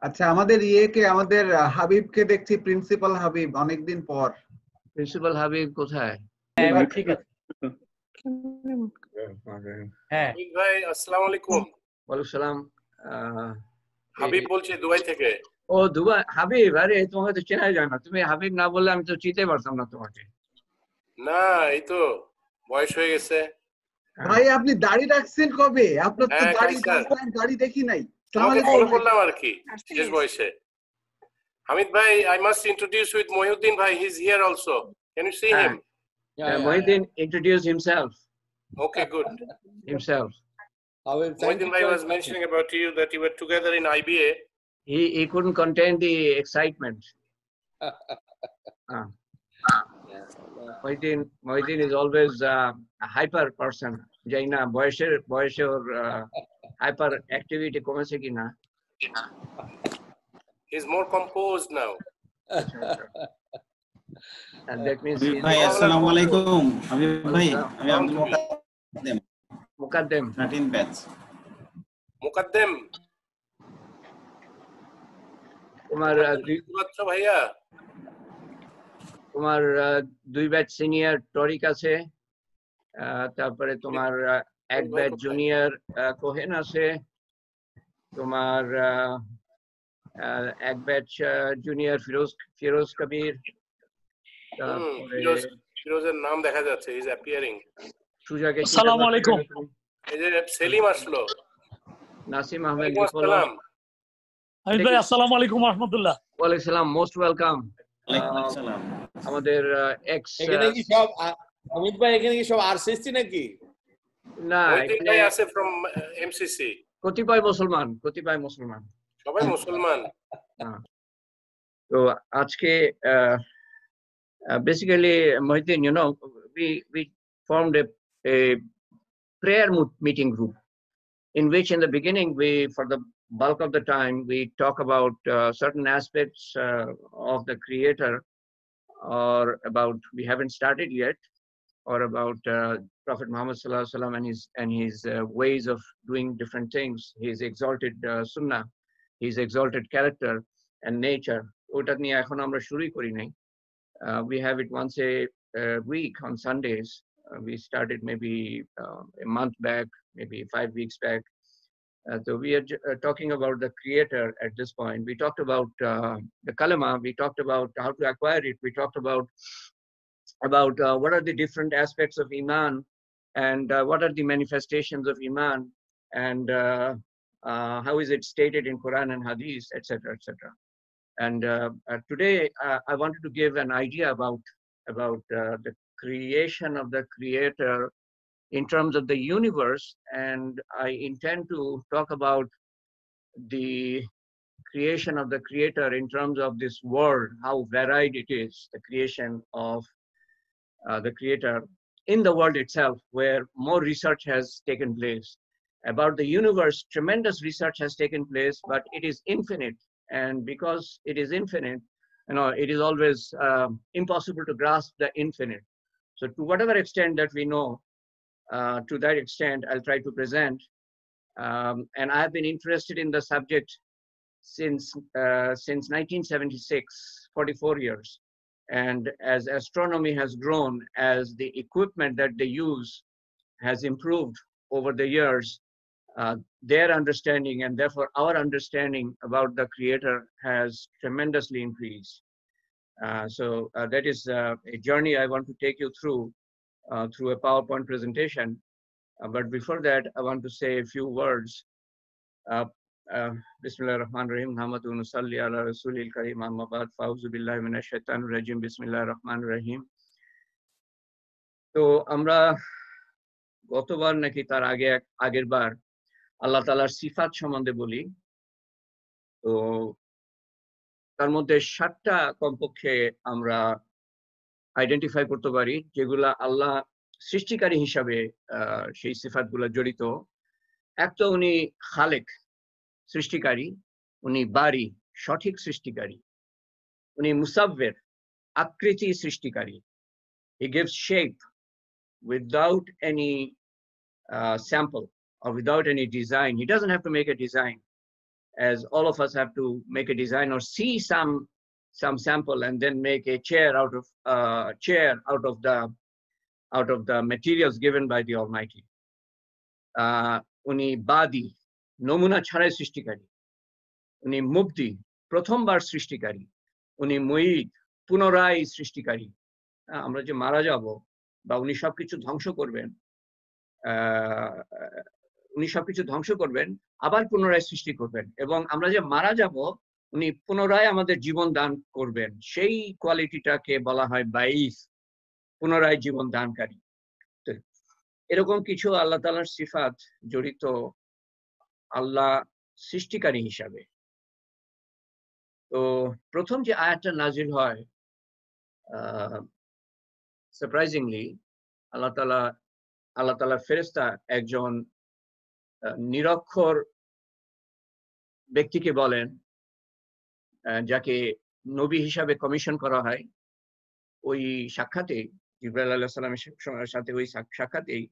আচ্ছা, আমাদের হাবিবকে দেখছি, প্রিন্সিপাল হাবিব, অনেকদিন পর। প্রিন্সিপাল হাবিব কোথায়? এবার ঠিক আছে। হ্যাঁ হাবিব ভাই, আসসালামু আলাইকুম। ওয়ালাইকুম সালাম। হাবিব বলছি দুবাই থেকে। ও দুবাই হাবিব, আরে তোমাকে তো চেনাই যায় না। তুমি হাবিব না বললে আমি তো চিনতে পারতাম না তোমাকে। না, এই তো বয়স হয়ে গেছে। ভাই, আপনি দাড়ি রাখছেন কবে? আপনার তো হ্যাঁ, দাড়ি স্যার। দাড়ি দেখি নাই। তোমাকে ফলো করলাম আর কি শেষ বয়সে। হামিদ ভাই, I must introduce with Mohiuddin ভাই. He's here also. Can you see him? Mohiuddin introduced himself. Okay, good. Himself. Mohiuddin ভাই was mentioning about you that you were together in IBA. He couldn't contain the excitement. Mohiuddin is always a hyper person. Jaina বয়সে ওর hyper activity কমেছে কিনা? He's more composed now. And that means ভাই আসসালামু আলাইকুম। হাবিব ভাই, আমি Abdul মুকাদ্দেম 13 batch. মুকাদ্দেম, তোমার ভাইয়া, তোমার 2 ব্যাচ সিনিয়র টরিক আছে, তারপরে তোমার 1 ব্যাচ জুনিয়র কোহেন আছে, তোমার 1 ব্যাচ জুনিয়র ফিরোজ কবির, ফিরোজের নাম দেখা যাচ্ছে, ইজ অ্যাপিয়ারিং। সুজাকে আসসালামু আলাইকুম। এই যে সেলিম আসলো। নাসিম আহমেদ আসসালাম। হামিদ ভাই আসসালামু আলাইকুম ওয়া রাহমাতুল্লাহ। ওয়া আলাইকুম সালাম, মোস্ট ওয়েলকাম। ওয়ালাইকুম আসসালাম। আমাদের এক্স এখানে কি সব হামিদ ভাই, এখানে কি সব আরসিসি নাকি? না, এখানে আছে ফ্রম এমসিসি। কতিপয় মুসলমান সবাই মুসলমান। তো আজকে basically Mohiuddin, you know, we formed a prayer meeting group in which in the beginning for the bulk of the time we talk about certain aspects of the creator, or about, we haven't started yet, or about Prophet Muhammad sallallahu alaihi wasallam and his ways of doing different things, his exalted sunnah, his exalted character and nature. ওটা নিয়ে এখন আমরা শুরুই করি নাই। We have it once a week on Sundays. We started maybe a month back, maybe 5 weeks back. So we are talking about the creator at this point. We talked about the kalama. We talked about how to acquire it. We talked about what are the different aspects of Iman, and what are the manifestations of Iman, and how is it stated in Quran and Hadith, etc., etc. And today I wanted to give an idea about the creation of the creator in terms of the universe, and I intend to talk about the creation of the creator in terms of this world, how varied it is, the creation of the creator in the world itself, where more research has taken place. About the universe, tremendous research has taken place, but it is infinite. And because it is infinite, you know, it is always impossible to grasp the infinite. So to whatever extent that we know, to that extent, I'll try to present. And I have been interested in the subject since 1976, 44 years. And as astronomy has grown, as the equipment that they use has improved over the years, their understanding, and therefore our understanding about the creator, has tremendously increased. So that is a journey I want to take you through a PowerPoint presentation. But before that, I want to say a few words. Bismillah ar-Rahman ar-Rahim. Hamadu nusalli ala Rasulil Karim, amma ba'd, fa'uzu billahi minash shaitanir rajim. Bismillah ar-Rahman ar-Rahim. তো আমরা গতবার নাকি তার আগের বার আল্লাহ তাআলার সিফাত সম্বন্ধে বলি। তো তার মধ্যে 7টা কমপক্ষে আমরা আইডেন্টিফাই করতে পারি, যেগুলা আল্লাহ সৃষ্টিকারী হিসাবে সেই সিফাতগুলো জড়িত। এক তো উনি খালেক, সৃষ্টিকারী, উনি বারি, সঠিক সৃষ্টিকারী, উনি মুসাব্বির, আকৃতি সৃষ্টিকারী। He gives shape without any sample or without any design. He doesn't have to make a design. as all of us have to make a design or see some sample and then make a chair out of the materials given by the Almighty. উনি বাদী, নমুনা ছাড়াই সৃষ্টিকারী। উনি মুবদি, প্রথমবার সৃষ্টিকারী। উনি মুঈদ, পুনরায় সৃষ্টিকারী। আমরা যে মারা যাব বা উনি সবকিছু ধ্বংস করবেন, আবার পুনরায় সৃষ্টি করবেন, এবং আমরা যে মারা যাব উনি পুনরায় আমাদের জীবন দান করবেন। সেই কোয়ালিটিটাকে বলা হয় বাইস, পুনরায় জীবন দানকারী। এরকম কিছু আল্লাহ তাআলার সিফাত জড়িত আল্লাহ সৃষ্টিকারী হিসাবে। তো প্রথম যে আয়াতটা নাজিল হয়, সারপ্রাইজিংলি আল্লাহ তাআলা ফেরেশতা একজন নিরক্ষর ব্যক্তিকে বলেন, যাকে নবী হিসাবে কমিশন করা হয়। ওই সাক্ষাতে জিবরাইল আলাইহিস সালামের সাথে ওই সাক্ষাতেই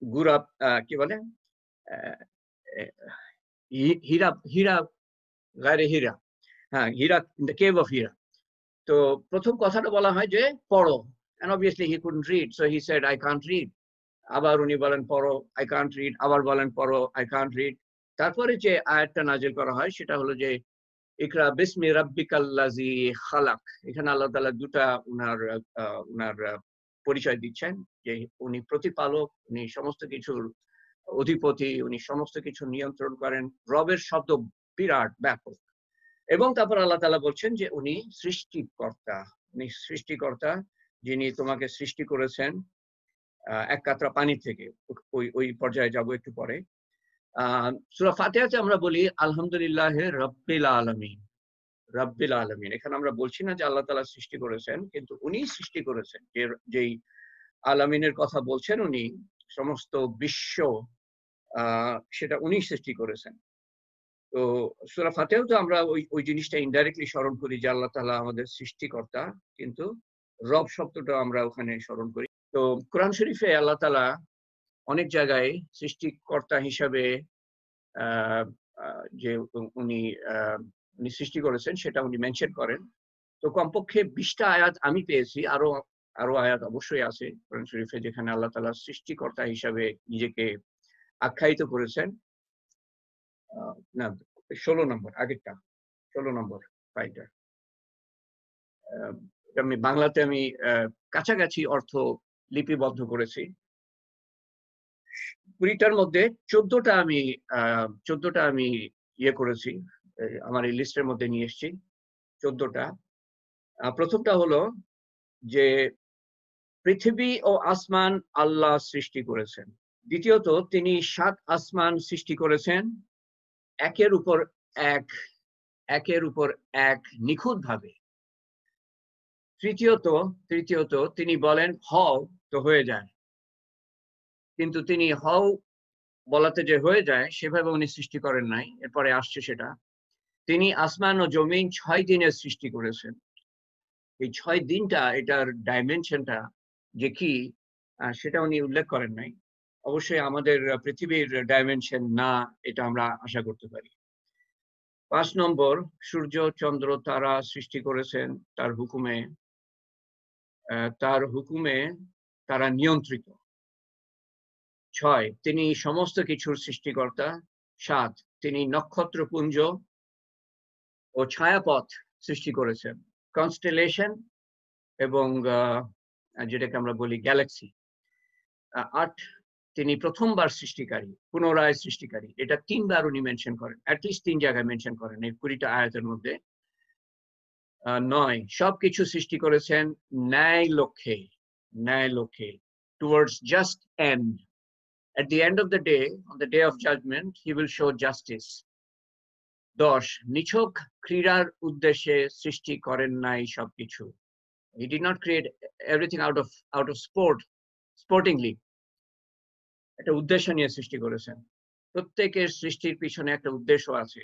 গুরাব কি বলে, হীরা গায়রে হীরা, হ্যাঁ হীরা, দ্য কেভ অফ হীরা। তো প্রথম কথাটা বলা হয় যে পড়ো, and obviously he couldn't read, so he said I can't read. আবার উনি বলেন পড়ো, I can't read, আবার বলেন পড়ো, I can't read। তারপরে যে আয়াতটা নাজিল করা হয় সেটা হলো যে ইকরা বিসমি রাব্বিকাল্লাযী খালাক। এখানে আল্লাহ তাআলা দুটা উনার পরিচয় দিচ্ছেন, যে উনি প্রতিপালক, উনি সমস্ত কিছুর অধিপতি, উনি সমস্ত কিছু নিয়ন্ত্রণ করেন। রবের শব্দ বিরাট, ব্যাপক। এবং তারপর আল্লাহ তাআলা বলছেন যে উনি সৃষ্টিকর্তা, যিনি তোমাকে সৃষ্টি করেছেন এক কাতরা পানি থেকে। ওই পর্যায়ে যাব একটু পরে। সূরা ফাতিহাতে আমরা বলি আলহামদুলিল্লাহি রাব্বিল আলামিন, রাব্বিল আলামিন। এখানে আমরা বলছি না যে আল্লাহ তাআলা সৃষ্টি করেছেন, কিন্তু উনি সৃষ্টি করেছেন। যেই আলামিনের কথা বলছেন উনি, সমস্ত বিশ্ব, সেটা উনি সৃষ্টি করেছেন। তো সূরা ফাতিহাতে আমরা ওই জিনিসটা ইনডাইরেক্টলি স্মরণ করি যে আল্লাহ তাআলা আমাদের সৃষ্টিকর্তা, কিন্তু রব শব্দটা আমরা ওখানে স্মরণ করি। তো কোরআন শরীফে আল্লাহ তাআলা অনেক জায়গায় সৃষ্টিকর্তা হিসাবে যে উনি সৃষ্টি করেছেন সেটা উনি মেনশন করেন। তো কমপক্ষে 20টা আয়াত আমি পেয়েছি, আরো আয়াত অবশ্যই আছে কোরআন শরীফে যেখানে আল্লাহ তাআলা সৃষ্টিকর্তা হিসাবে নিজেকে আখ্যায়িত করেছেন। না, 16 নম্বর, আগেরটা 16 নম্বর পাইটা। আমি বাংলাতে কাছাকাছি অর্থ লিপিবদ্ধ করেছি। 20টার মধ্যে 14টা আমি ইয়ে করেছি, আমার এই লিস্টের মধ্যে নিয়ে এসেছি 14টা। প্রথমটা হলো যে পৃথিবী ও আসমান আল্লাহ সৃষ্টি করেছেন। দ্বিতীয়ত তিনি 7 আসমান সৃষ্টি করেছেন একের উপর এক নিখুঁত ভাবে। তৃতীয়ত তিনি বলেন হও, তো হয়ে যায়। কিন্তু তিনি হও বলাতে যে হয়ে যায় সেভাবে উনি সৃষ্টি করেন নাই, এরপরে আসছে সেটা। তিনি আসমান ও জমিন 6 দিনের সৃষ্টি করেছেন। এই 6 দিনটা, এটার ডাইমেনশনটা যে কি সেটা উনি উল্লেখ করেন নাই। অবশ্যই আমাদের পৃথিবীর ডাইমেনশন না, এটা আমরা আশা করতে পারি। 5 নম্বর, সূর্য চন্দ্র তারা সৃষ্টি করেছেন তার হুকুমে তারা নিয়ন্ত্রিত। 6, তিনি সমস্ত কিছুর সৃষ্টিকর্তা। 7, তিনি নক্ষত্রপুঞ্জ ও ছায়াপথ সৃষ্টি করেছেন, কনস্টেলেশন এবং যেটাকে আমরা বলি গ্যালাক্সি। 8, তিনি প্রথমবার সৃষ্টিকারী, পুনরায় সৃষ্টিকারী। এটা 3 বার উনি মেনশন করেন, অ্যাটলিস্ট 3 জায়গায় মেনশন করেন এই 20টা আয়াতের মধ্যে। 9, সবকিছু সৃষ্টি করেছেন ন্যায় লক্ষ্যে, towards just end. At the end of the day, on the day of judgment, he will show justice. 10, নিছক ক্রীড়ার উদ্দেশ্যে সৃষ্টি করেন নাই সবকিছু। He did not create everything out of sportingly. একটা উদ্দেশ্য নিয়ে সৃষ্টি করেছেন। প্রত্যেকের সৃষ্টির পিছনে একটা উদ্দেশ্য আছে।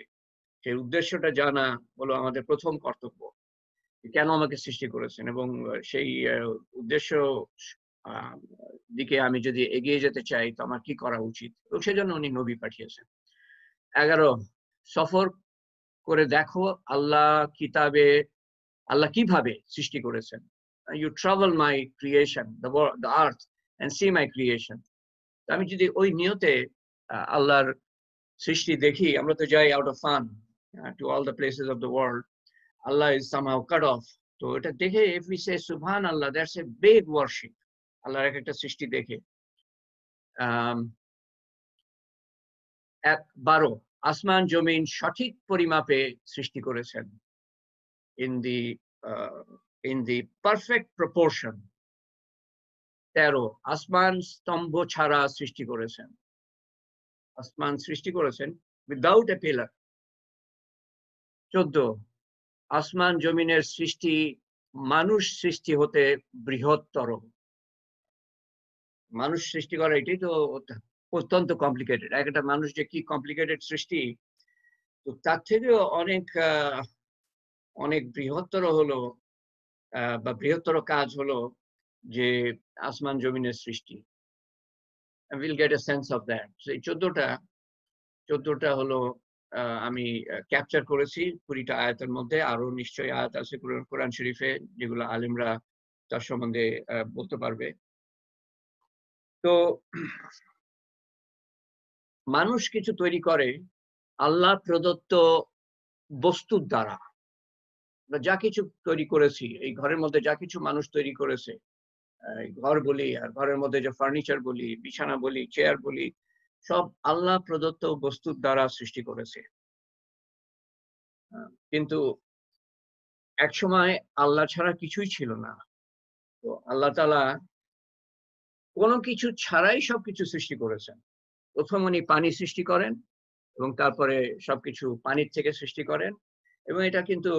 সেই উদ্দেশ্যটা জানা হলো আমাদের প্রথম কর্তব্য, কেন আমাকে সৃষ্টি করেছেন, এবং সেই উদ্দেশ্য দিকে আমি যদি এগিয়ে যেতে চাই তো আমার কি করা উচিত, এবং সেজন্য উনি নবী পাঠিয়েছেন। 11 সফর করে দেখো আল্লাহ কিতাবে আল্লাহ কিভাবে সৃষ্টি করেছেন। You travel my creation, the world, the earth, and see my creation. আমি যদি ওই নিয়তে আল্লাহর সৃষ্টি দেখি, আমরা তো যাই out of fun to all the places of the world. Allah is somehow cut off. তো এটা দেখে if we say Subhanallah, that's a big worship. আল্লাহর একটা সৃষ্টি দেখে। 12 আসমান জমিন সঠিক পরিমাপে সৃষ্টি করেছেন in the perfect proportion. 13 আসমান স্তম্ভ ছাড়া সৃষ্টি করেছেন, আসমান সৃষ্টি করেছেন without a pillar. 14 আসমান জমিনের সৃষ্টি মানুষ সৃষ্টি হতে বৃহত্তর। মানুষ সৃষ্টি করা এটাই তো অত্যন্ত কমপ্লিকেটেড, একটা মানুষ যে কি কমপ্লিকেটেড সৃষ্টি, তো তার থেকেও অনেক অনেক বৃহত্তর হলো বা বৃহত্তর কাজ হলো যে আসমান জমিনের সৃষ্টি। We'll get a sense of that. So 14টা হলো আমি ক্যাপচার করেছি 20টা আয়াতের মধ্যে, আরো নিশ্চয়ই আয়াত আছে কোরআন শরীফে যেগুলো আলেমরা তার সম্বন্ধে বলতে পারবে। তো মানুষ কিছু তৈরি করে আল্লাহ প্রদত্ত বস্তুর দ্বারা। যা কিছু তৈরি করেছি, এই ঘরের মধ্যে যা কিছু মানুষ তৈরি করেছে, ঘর বলি আর ঘরের মধ্যে যে ফার্নিচার বলি, বিছানা বলি, চেয়ার বলি, সব আল্লাহ প্রদত্ত বস্তুর দ্বারা সৃষ্টি করেছে। কিন্তু এক সময় আল্লাহ ছাড়া কিছুই ছিল না। তো আল্লাহ তাআলা কোনো কিছু ছাড়াই সবকিছু সৃষ্টি করেছেন। প্রথম উনি পানি সৃষ্টি করেন এবং তারপরে সবকিছু পানির থেকে সৃষ্টি করেন। এবং এটা কিন্তু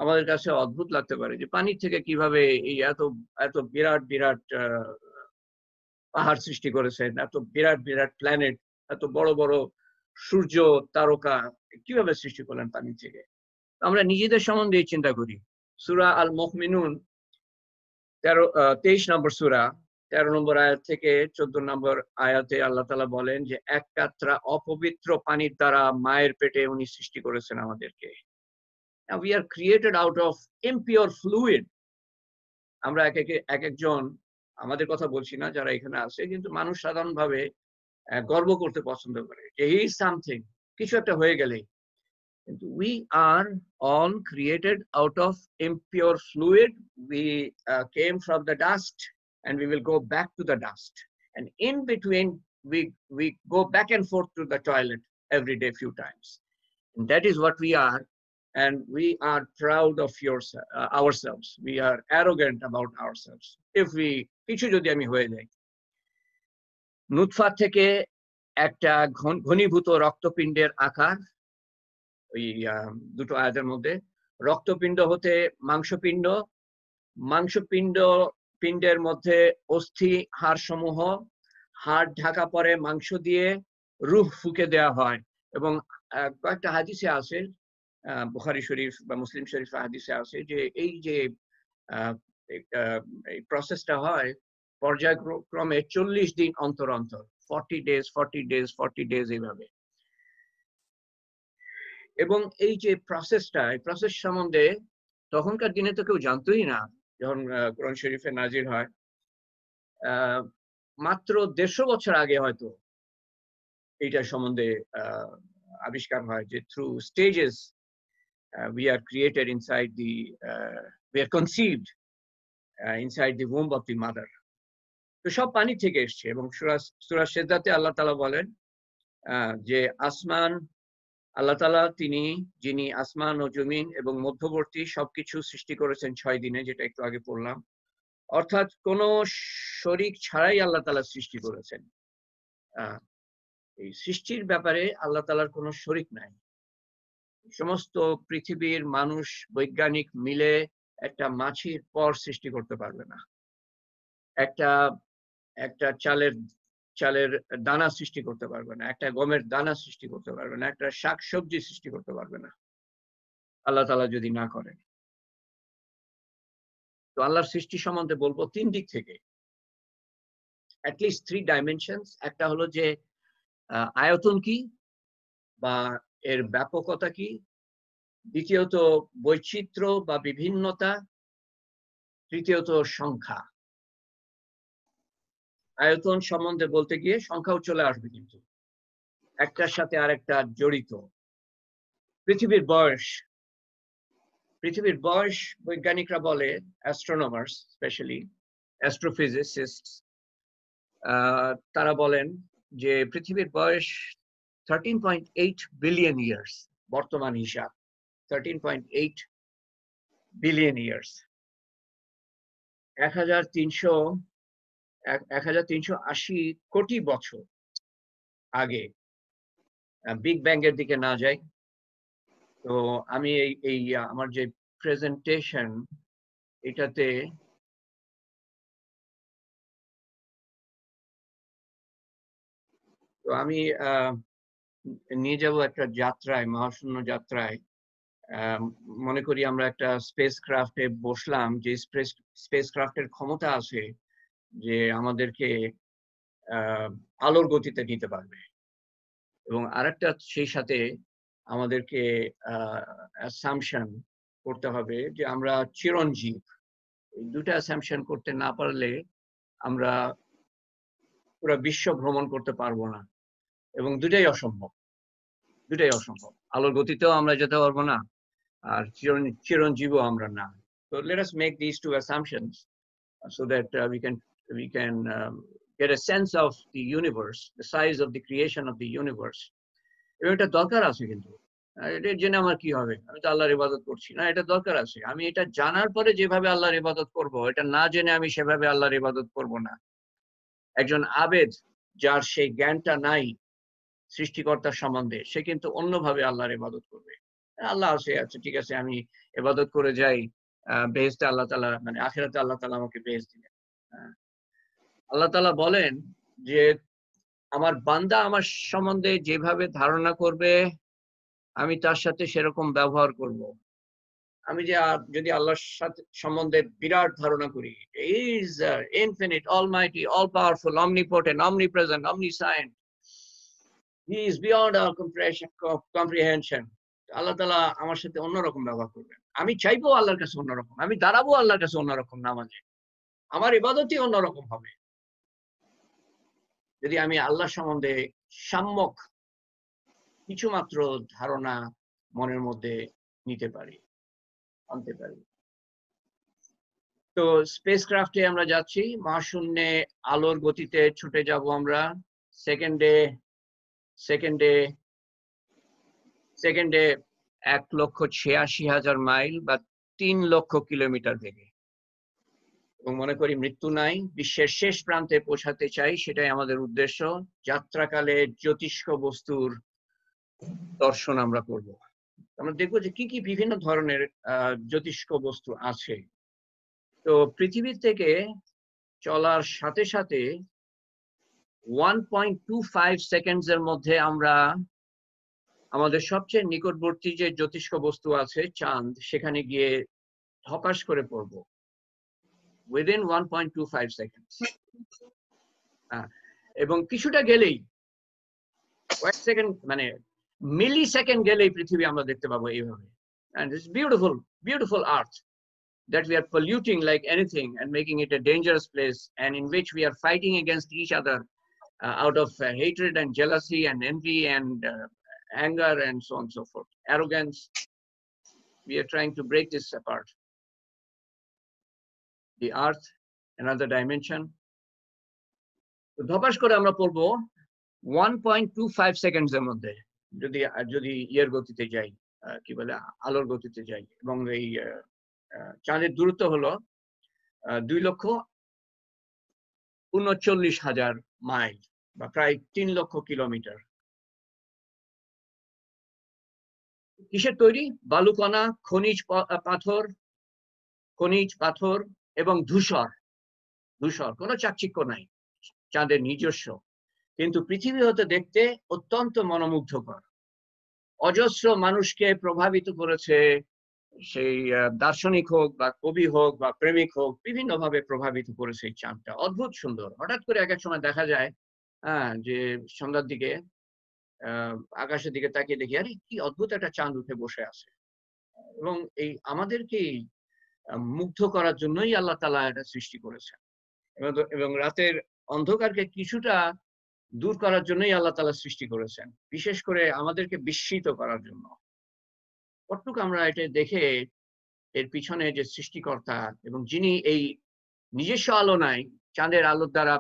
আমাদের কাছে অদ্ভুত লাগতে পারে যে পানির থেকে কিভাবে এই এত এত বিরাট বিরাট পাহাড় সৃষ্টি করেছেন, এত বিরাট বিরাট প্ল্যানেট, এত বড় বড় সূর্য তারকা কিভাবে সৃষ্টি করলেন পানি থেকে। আমরা নিজেদের সম্বন্ধে চিন্তা করি। সূরা আল মুমিনুন 23 নম্বর সূরা 13 নম্বর আয়াত থেকে 14 নম্বর আয়াতে আল্লাহ তাআলা বলেন যে এক কাতরা অপবিত্র পানির দ্বারা মায়ের পেটে উনি সৃষ্টি করেছেন আমাদেরকে। Now we are created out of impure fluid. আমরা এক একজন, আমাদের কথা বলছি না যারা এখানে আছে, কিন্তু মানুষ সাধারণভাবে গর্ব করতে পছন্দ করে যে হি ইজ সামথিং, কিছু একটা হয়ে গেলে। কিন্তু we are all created out of impure fluid. We came from the dust and we will go back to the dust, and in between we go back and forth to the toilet every day few times. And that is what we are, and we are proud of ourselves. We are arrogant about ourselves if we কিছু যদি আমি হয়ে যাই। নুতফা থেকে একটা ঘনীভূত রক্তপিণ্ডের আকার, ওই দুটো আয়াতের মধ্যে, রক্তপিণ্ড হতে মাংসপিণ্ড, পিণ্ডের মধ্যে অস্থি হাড় সমূহ, হাড় ঢাকা পরে মাংস দিয়ে রূহ ফুঁকে দেওয়া হয়। এবং কয়েকটা হাদিসে আছে, বুখারী শরীফ বা মুসলিম শরীফ হাদিসে আছে যে এই যে এই প্রসেসটা হয় পর্যায়ক্রমে 40 দিন অন্তর অন্তর, 40 days এইভাবে। এবং এই যে প্রসেসটা, এই প্রসেস সম্বন্ধে তখনকার দিনে তো কেউ জানতোই না যখন কোরআন শরীফে নাজিল হয়। মাত্র 150 বছর আগে হয়তো এইটা সম্বন্ধে আবিষ্কার হয় যে through stages we are created inside we are conceived inside the womb of the mother. তো সব পানি থেকে এসছে। এবং সূরা সেজদাতে আল্লাহ তাআলা বলেন যে আসমান, আল্লাহ তাআলা যিনি আসমান ও জমিন এবং মধ্যবর্তী সবকিছু সৃষ্টি করেছেন 6 দিনে, যেটা একটু আগে পড়লাম। অর্থাৎ কোনো শরীক ছাড়াই আল্লাহ তাআলা সৃষ্টি করেছেন। এই সৃষ্টির ব্যাপারে আল্লাহ তাআলার কোনো শরীক নাই। সমস্ত পৃথিবীর মানুষ, বৈজ্ঞানিক মিলে একটা মাছির পর সৃষ্টি করতে পারবে না, একটা চালের দানা সৃষ্টি করতে পারবে না, একটা গমের দানা সৃষ্টি করতে পারবে না, একটা শাকসবজি সৃষ্টি করতে পারবে না আল্লাহ তাআলা যদি না করেন। তো আল্লাহর সৃষ্টি সম্বন্ধে বলবো 3 দিক থেকে, at least 3 dimensions. একটা হলো যে আয়তন কি, বা এর ব্যাপকতা কি, দ্বিতীয়ত বৈচিত্র্য বা বিভিন্নতা, তৃতীয়ত সংখ্যা। আয়তন সম্বন্ধে বলতে গিয়ে সংখ্যাও চলে আসবে, কিন্তু একটার সাথে আরেকটা জড়িত। পৃথিবীর বয়স বৈজ্ঞানিকরা বলে, অ্যাস্ট্রোনমার্স স্পেশালি অ্যাস্ট্রোফিজিসিস্ট, তারা বলেন যে পৃথিবীর বয়স 13.8 বিলিয়ন ইয়ার্স, বর্তমান হিসাব 13.8 বিলিয়ন ইয়ার্স। 1380 কোটি বছর আগে, বিগ ব্যাং এর দিকে না যাই। তো আমি এই আমার যে প্রেজেন্টেশন, এটাতে তো আমি নিয়ে যাব একটা যাত্রায়, মহাশূন্য যাত্রায়। মনে করি আমরা একটা স্পেস ক্রাফটে বসলাম, যে স্পেস ক্রাফটের ক্ষমতা আছে যে আমাদেরকে আলোর গতিতে নিতে পারবে, এবং আরেকটা সেই সাথে আমাদেরকে অ্যাসাম্পশন করতে হবে যে আমরা চিরঞ্জীব। এই দুটা অ্যাসাম্পশন করতে না পারলে আমরা পুরো বিশ্ব ভ্রমণ করতে পারবো না, এবং দুটাই অসম্ভব। আলোর গতিতেও আমরা যেতে পারবো না, আর চিরঞ্জীবও আমরা না। So let us make these two assumptions so that we can get a sense of the universe, the size of the creation of the universe. এবং এটা দরকার আছে, কিন্তু এটা জেনে আমার কি হবে, আমি তো আল্লাহর ইবাদত করছি না। এটা দরকার আছে, আমি এটা জানার পরে যেভাবে আল্লাহর ইবাদত করব, এটা না জেনে আমি সেভাবে আল্লাহর ইবাদত করব না। একজন আবেদ যার সেই জ্ঞানটা নাই সৃষ্টিকর্তার সম্বন্ধে, সে কিন্তু অন্যভাবে আল্লাহর ইবাদত করবে। আল্লাহ আছে, আচ্ছা ঠিক আছে, আমি ইবাদত করে যাই, বেহেশতে আল্লাহ তাআলা, মানে আখিরাতে আল্লাহ তাআলা আমাকে বেহেশত দিবেন। আল্লাহ তাআলা বলেন যে আমার বান্দা আমার সম্বন্ধে যেভাবে ধারণা করবে, আমি তার সাথে সেরকম ব্যবহার করব। আমি যদি আল্লাহর সাথে সম্বন্ধে বিরাট ধারণা করি, he is infinite, almighty, all powerful, omnipotent, omnipresent, omniscient, he is beyond our comprehension, Allah তাআলা আমার সাথে অন্যরকম ব্যবহার করবেন। আমি চাইবো আল্লাহর কাছে অন্যরকম, আমি দাঁড়াবো আল্লাহর কাছে অন্যরকম নামাজে, আমার ইবাদতই অন্যরকম হবে যদি আমি আল্লাহ সম্বন্ধে সম্যক কিছুমাত্র ধারণা মনের মধ্যে নিতে পারি, আনতে পারি। তো স্পেস ক্রাফটে আমরা যাচ্ছি, মহাশূন্যে আলোর গতিতে ছুটে যাব আমরা সেকেন্ডে 1,86,000 মাইল বা 3 লক্ষ কিলোমিটার বেগে। এবং মনে করি মৃত্যু নাই, বিশ্বের শেষ প্রান্তে পৌঁছাতে চাই, সেটাই আমাদের উদ্দেশ্য। যাত্রাকালে জ্যোতিষ্ক বস্তুর দর্শন আমরা করব। আমরা দেখবো যে কি কি বিভিন্ন ধরনের জ্যোতিষ্ক বস্তু আছে। তো পৃথিবী থেকে চলার সাথে সাথে 1.25 সেকেন্ডসের মধ্যে আমরা আমাদের সবচেয়ে নিকটবর্তী যে জ্যোতিষ্ক বস্তু আছে চাঁদ, সেখানে গিয়ে ধপাস করে পড়বো within 1.25 seconds। এবং কিছুটা গেলেই, কয়েক সেকেন্ড মানে মিলি সেকেন্ড গেলেই পৃথিবী আমরা দেখতে পাবো এইভাবে। And it's beautiful art that we are polluting like anything and making it a dangerous place, and in which we are fighting against each other out of hatred and jealousy and envy and anger and so on and so forth, arrogance. We are trying to break this apart. The earth, another dimension. তো ধপাস করে আমরা পড়বো 1.25 সেকেন্ডসের মধ্যে, যদি ইয়ের গতিতে যাই, কি বলে, আলোর গতিতে যাই। এবং এই চাঁদের দূরত্ব হলো 2,39,000 মাইল বা প্রায় 3 লক্ষ কিলোমিটার। কিসের তৈরি? বালুকণা, খনিজ পাথর এবং ধূসর। কোনো চাকচিক্য নাই, চাঁদের নিজস্ব, কিন্তু পৃথিবী হতে দেখতে অত্যন্ত মনোমুগ্ধকর। অজস্র মানুষকে প্রভাবিত করেছে, সেই দার্শনিক হোক বা কবি হোক বা প্রেমিক হোক, বিভিন্ন ভাবে প্রভাবিত করেছে এই চাঁদটা। অদ্ভুত সুন্দর। হঠাৎ করে এক এক সময় দেখা যায় যে সন্ধ্যার দিকে আকাশের দিকে তাকিয়ে দেখি আরে কি অদ্ভুত একটা চাঁদ উঠে বসে আছে, এবং এই আমাদেরকে মুগ্ধ করার জন্যই আল্লাহ তাআলা এটা সৃষ্টি করেছেন, এবং রাতের অন্ধকারকে কিছুটা দূর করার জন্যই আল্লাহ তাআলা সৃষ্টি করেছেন, বিশেষ করে আমাদেরকে বিস্মিত করার জন্য। কতটুকু আমরা এটা দেখে এর পিছনে যে সৃষ্টিকর্তা এবং যিনি এই নিজস্ব আলো নাই, চাঁদের আলোর দ্বারা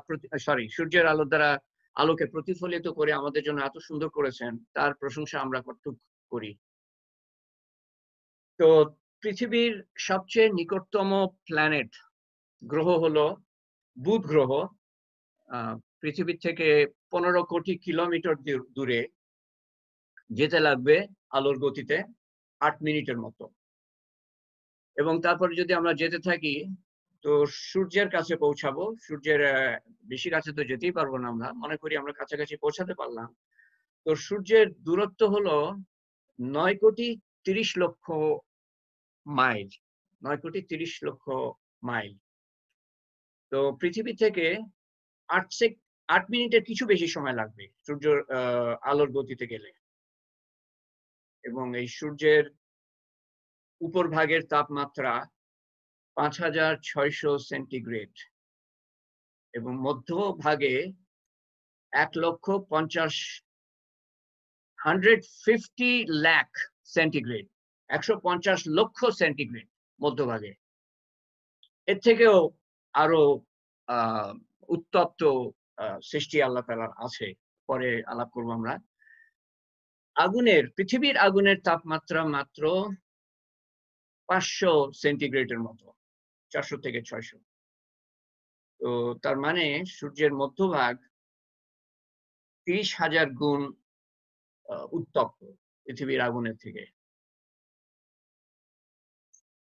সূর্যের আলোর দ্বারা আলোকে প্রতিফলিত করে আমাদের জন্য এত সুন্দর করেছেন, তার প্রশংসা আমরা কতটুকু করি। তো পৃথিবীর সবচেয়ে নিকটতম প্ল্যানেট গ্রহ হলো বুধ গ্রহ। পৃথিবীর থেকে 15 কোটি কিলোমিটার দূরে, যেতে লাগবে আলোর গতিতে 8 মিনিটের মতো, এবং তারপরে যদি আমরা যেতে থাকি তো সূর্যের কাছে পৌঁছাবো। সূর্যের বেশি কাছে তো যেতেই পারবো না, আমরা মনে করি আমরা কাছাকাছি পৌঁছাতে পারলাম। তো সূর্যের দূরত্ব হলো 9 কোটি 30 লক্ষ মাইল, 9 কোটি 30 লক্ষ মাইল। তো পৃথিবী থেকে 8 মিনিটের কিছু বেশি সময় লাগবে সূর্য আলোর গতিতে গেলে, এবং এই সূর্যের উপর ভাগের তাপমাত্রা 5600 সেন্টিগ্রেড, এবং মধ্য ভাগে 150 লাখ সেন্টিগ্রেড, 150 লক্ষ সেন্টিগ্রেড মধ্যভাগে। এর থেকেও আরো উত্তপ্ত সৃষ্টি আল্লাহ তাআলার আছে, পরে আলাপ করবো আমরা। পৃথিবীর আগুনের তাপমাত্রা মাত্র 500 সেন্টিগ্রেডের মতো, 400 থেকে 600। তো তার মানে সূর্যের মধ্যভাগ 30,000 গুণ উত্তপ্ত পৃথিবীর আগুনের থেকে।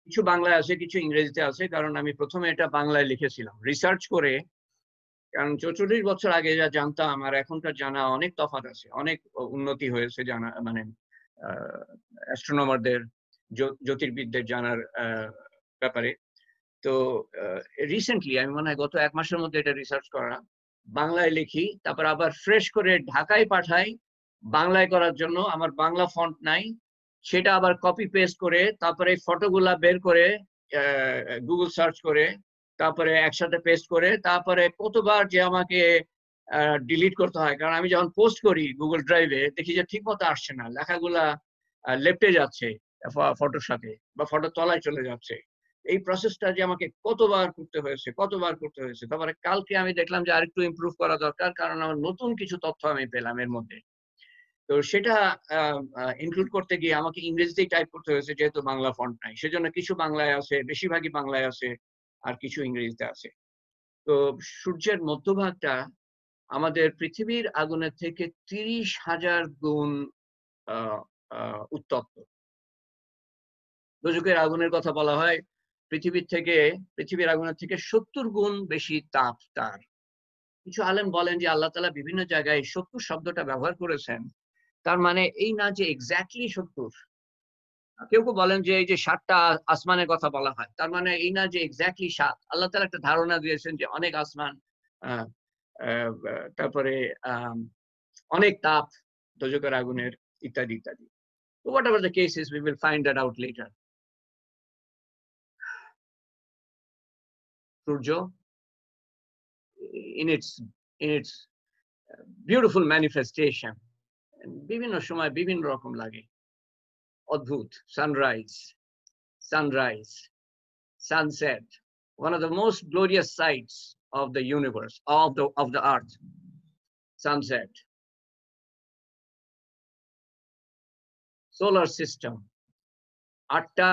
কিছু বাংলায় আছে, কিছু ইংরেজিতে আছে, কারণ আমি প্রথমে এটা বাংলায় লিখেছিলাম রিসার্চ করে, কারণ 44 বছর আগে যা জানতাম আর এখনকার জানা অনেক তফাৎ আছে, অনেক উন্নতি হয়েছে জানা, মানে অ্যাস্ট্রোনমারদের, জ্যোতির্বিদদের জানার ব্যাপারে। তো রিসেন্টলি আমি মনে হয় গত 1 মাসের মধ্যে এটা রিসার্চ করা, বাংলায় লিখি, তারপর আবার ফ্রেশ করে ঢাকায় পাঠাই বাংলায় করার জন্য। আমার বাংলা ফন্ট নাই, সেটা আবার কপি পেস্ট করে তারপরে ফটোগুলা বের করে গুগল সার্চ করে তারপরে একসাথে পেস্ট করে তারপরে কতবার যে আমাকে ডিলিট করতে হয়, কারণ আমি যখন পোস্ট করি গুগল ড্রাইভে দেখি যে ঠিক মতো আসছে না, লেখাগুলা লেপটে যাচ্ছে ফটোর সাথে বা ফটো তলায় চলে যাচ্ছে। এই প্রসেসটা যে আমাকে কতবার করতে হয়েছে। তারপরে কালকে আমি দেখলাম যে আরেকটু ইমপ্রুভ করা দরকার, কারণ আমার নতুন কিছু তথ্য আমি পেলাম এর মধ্যে। তো সেটা ইনক্লুড করতে গিয়ে আমাকে ইংরেজিতেই টাইপ করতে হয়েছে, যেহেতু বাংলা ফন্ট নাই, সেজন্য কিছু বাংলায় আছে, বেশিরভাগই বাংলায় আছে, আর কিছু ইংরেজিতে আছে। তো সূর্যের মধ্যভাগটা আমাদের পৃথিবীর আগুনের থেকে 30,000 গুণ উত্তপ্ত। দোজখের আগুনের কথা বলা হয় পৃথিবীর আগুনের থেকে 70 গুণ বেশি তাপ তার। কিছু আলেম বলেন যে আল্লাহ তাআলা বিভিন্ন জায়গায় 70 শব্দটা ব্যবহার করেছেন, তার মানে এই না যে এক্স্যাক্টলি 70। কেউ কেউ বলেন যে এই যে 7টা আসমানের কথা বলা হয়, তার মানে এই না যে এক্স্যাক্টলি 7। আল্লাহ তাআলা একটা ধারণা দিয়েছেন যে অনেক আসমান, তারপরে অনেক তাপ দোজখের আগুনের, ইত্যাদি ইত্যাদি। So whatever the case is, we will find that out later. Surya in its beautiful manifestation, বিভিন্ন সময় বিভিন্ন রকম লাগে, অদ্ভুত। sunrise, sunset, one of the most glorious sights of the universe, of the earth, sunset. Solar system 8টা,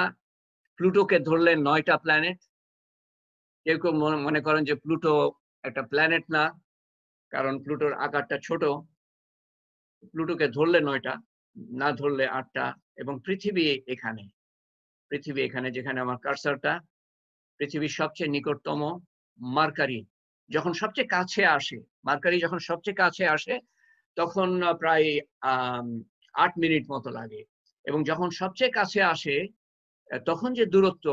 প্লুটোকে ধরলে 9টা প্ল্যানেট। কেউ কেউ মনে করেন যে প্লুটো একটা প্ল্যানেট না, কারণ প্লুটোর আকারটা ছোট। প্লুটোকে ধরলে 9টা, না ধরলে 8টা, এবং পৃথিবী এখানে যেখানে আমার কার্সারটা, পৃথিবীর সবচেয়ে নিকটতম মার্কারি যখন সবচেয়ে কাছে আসে তখন প্রায় 8 মিনিট মতো লাগে, এবং যখন সবচেয়ে কাছে আসে তখন যে দূরত্ব,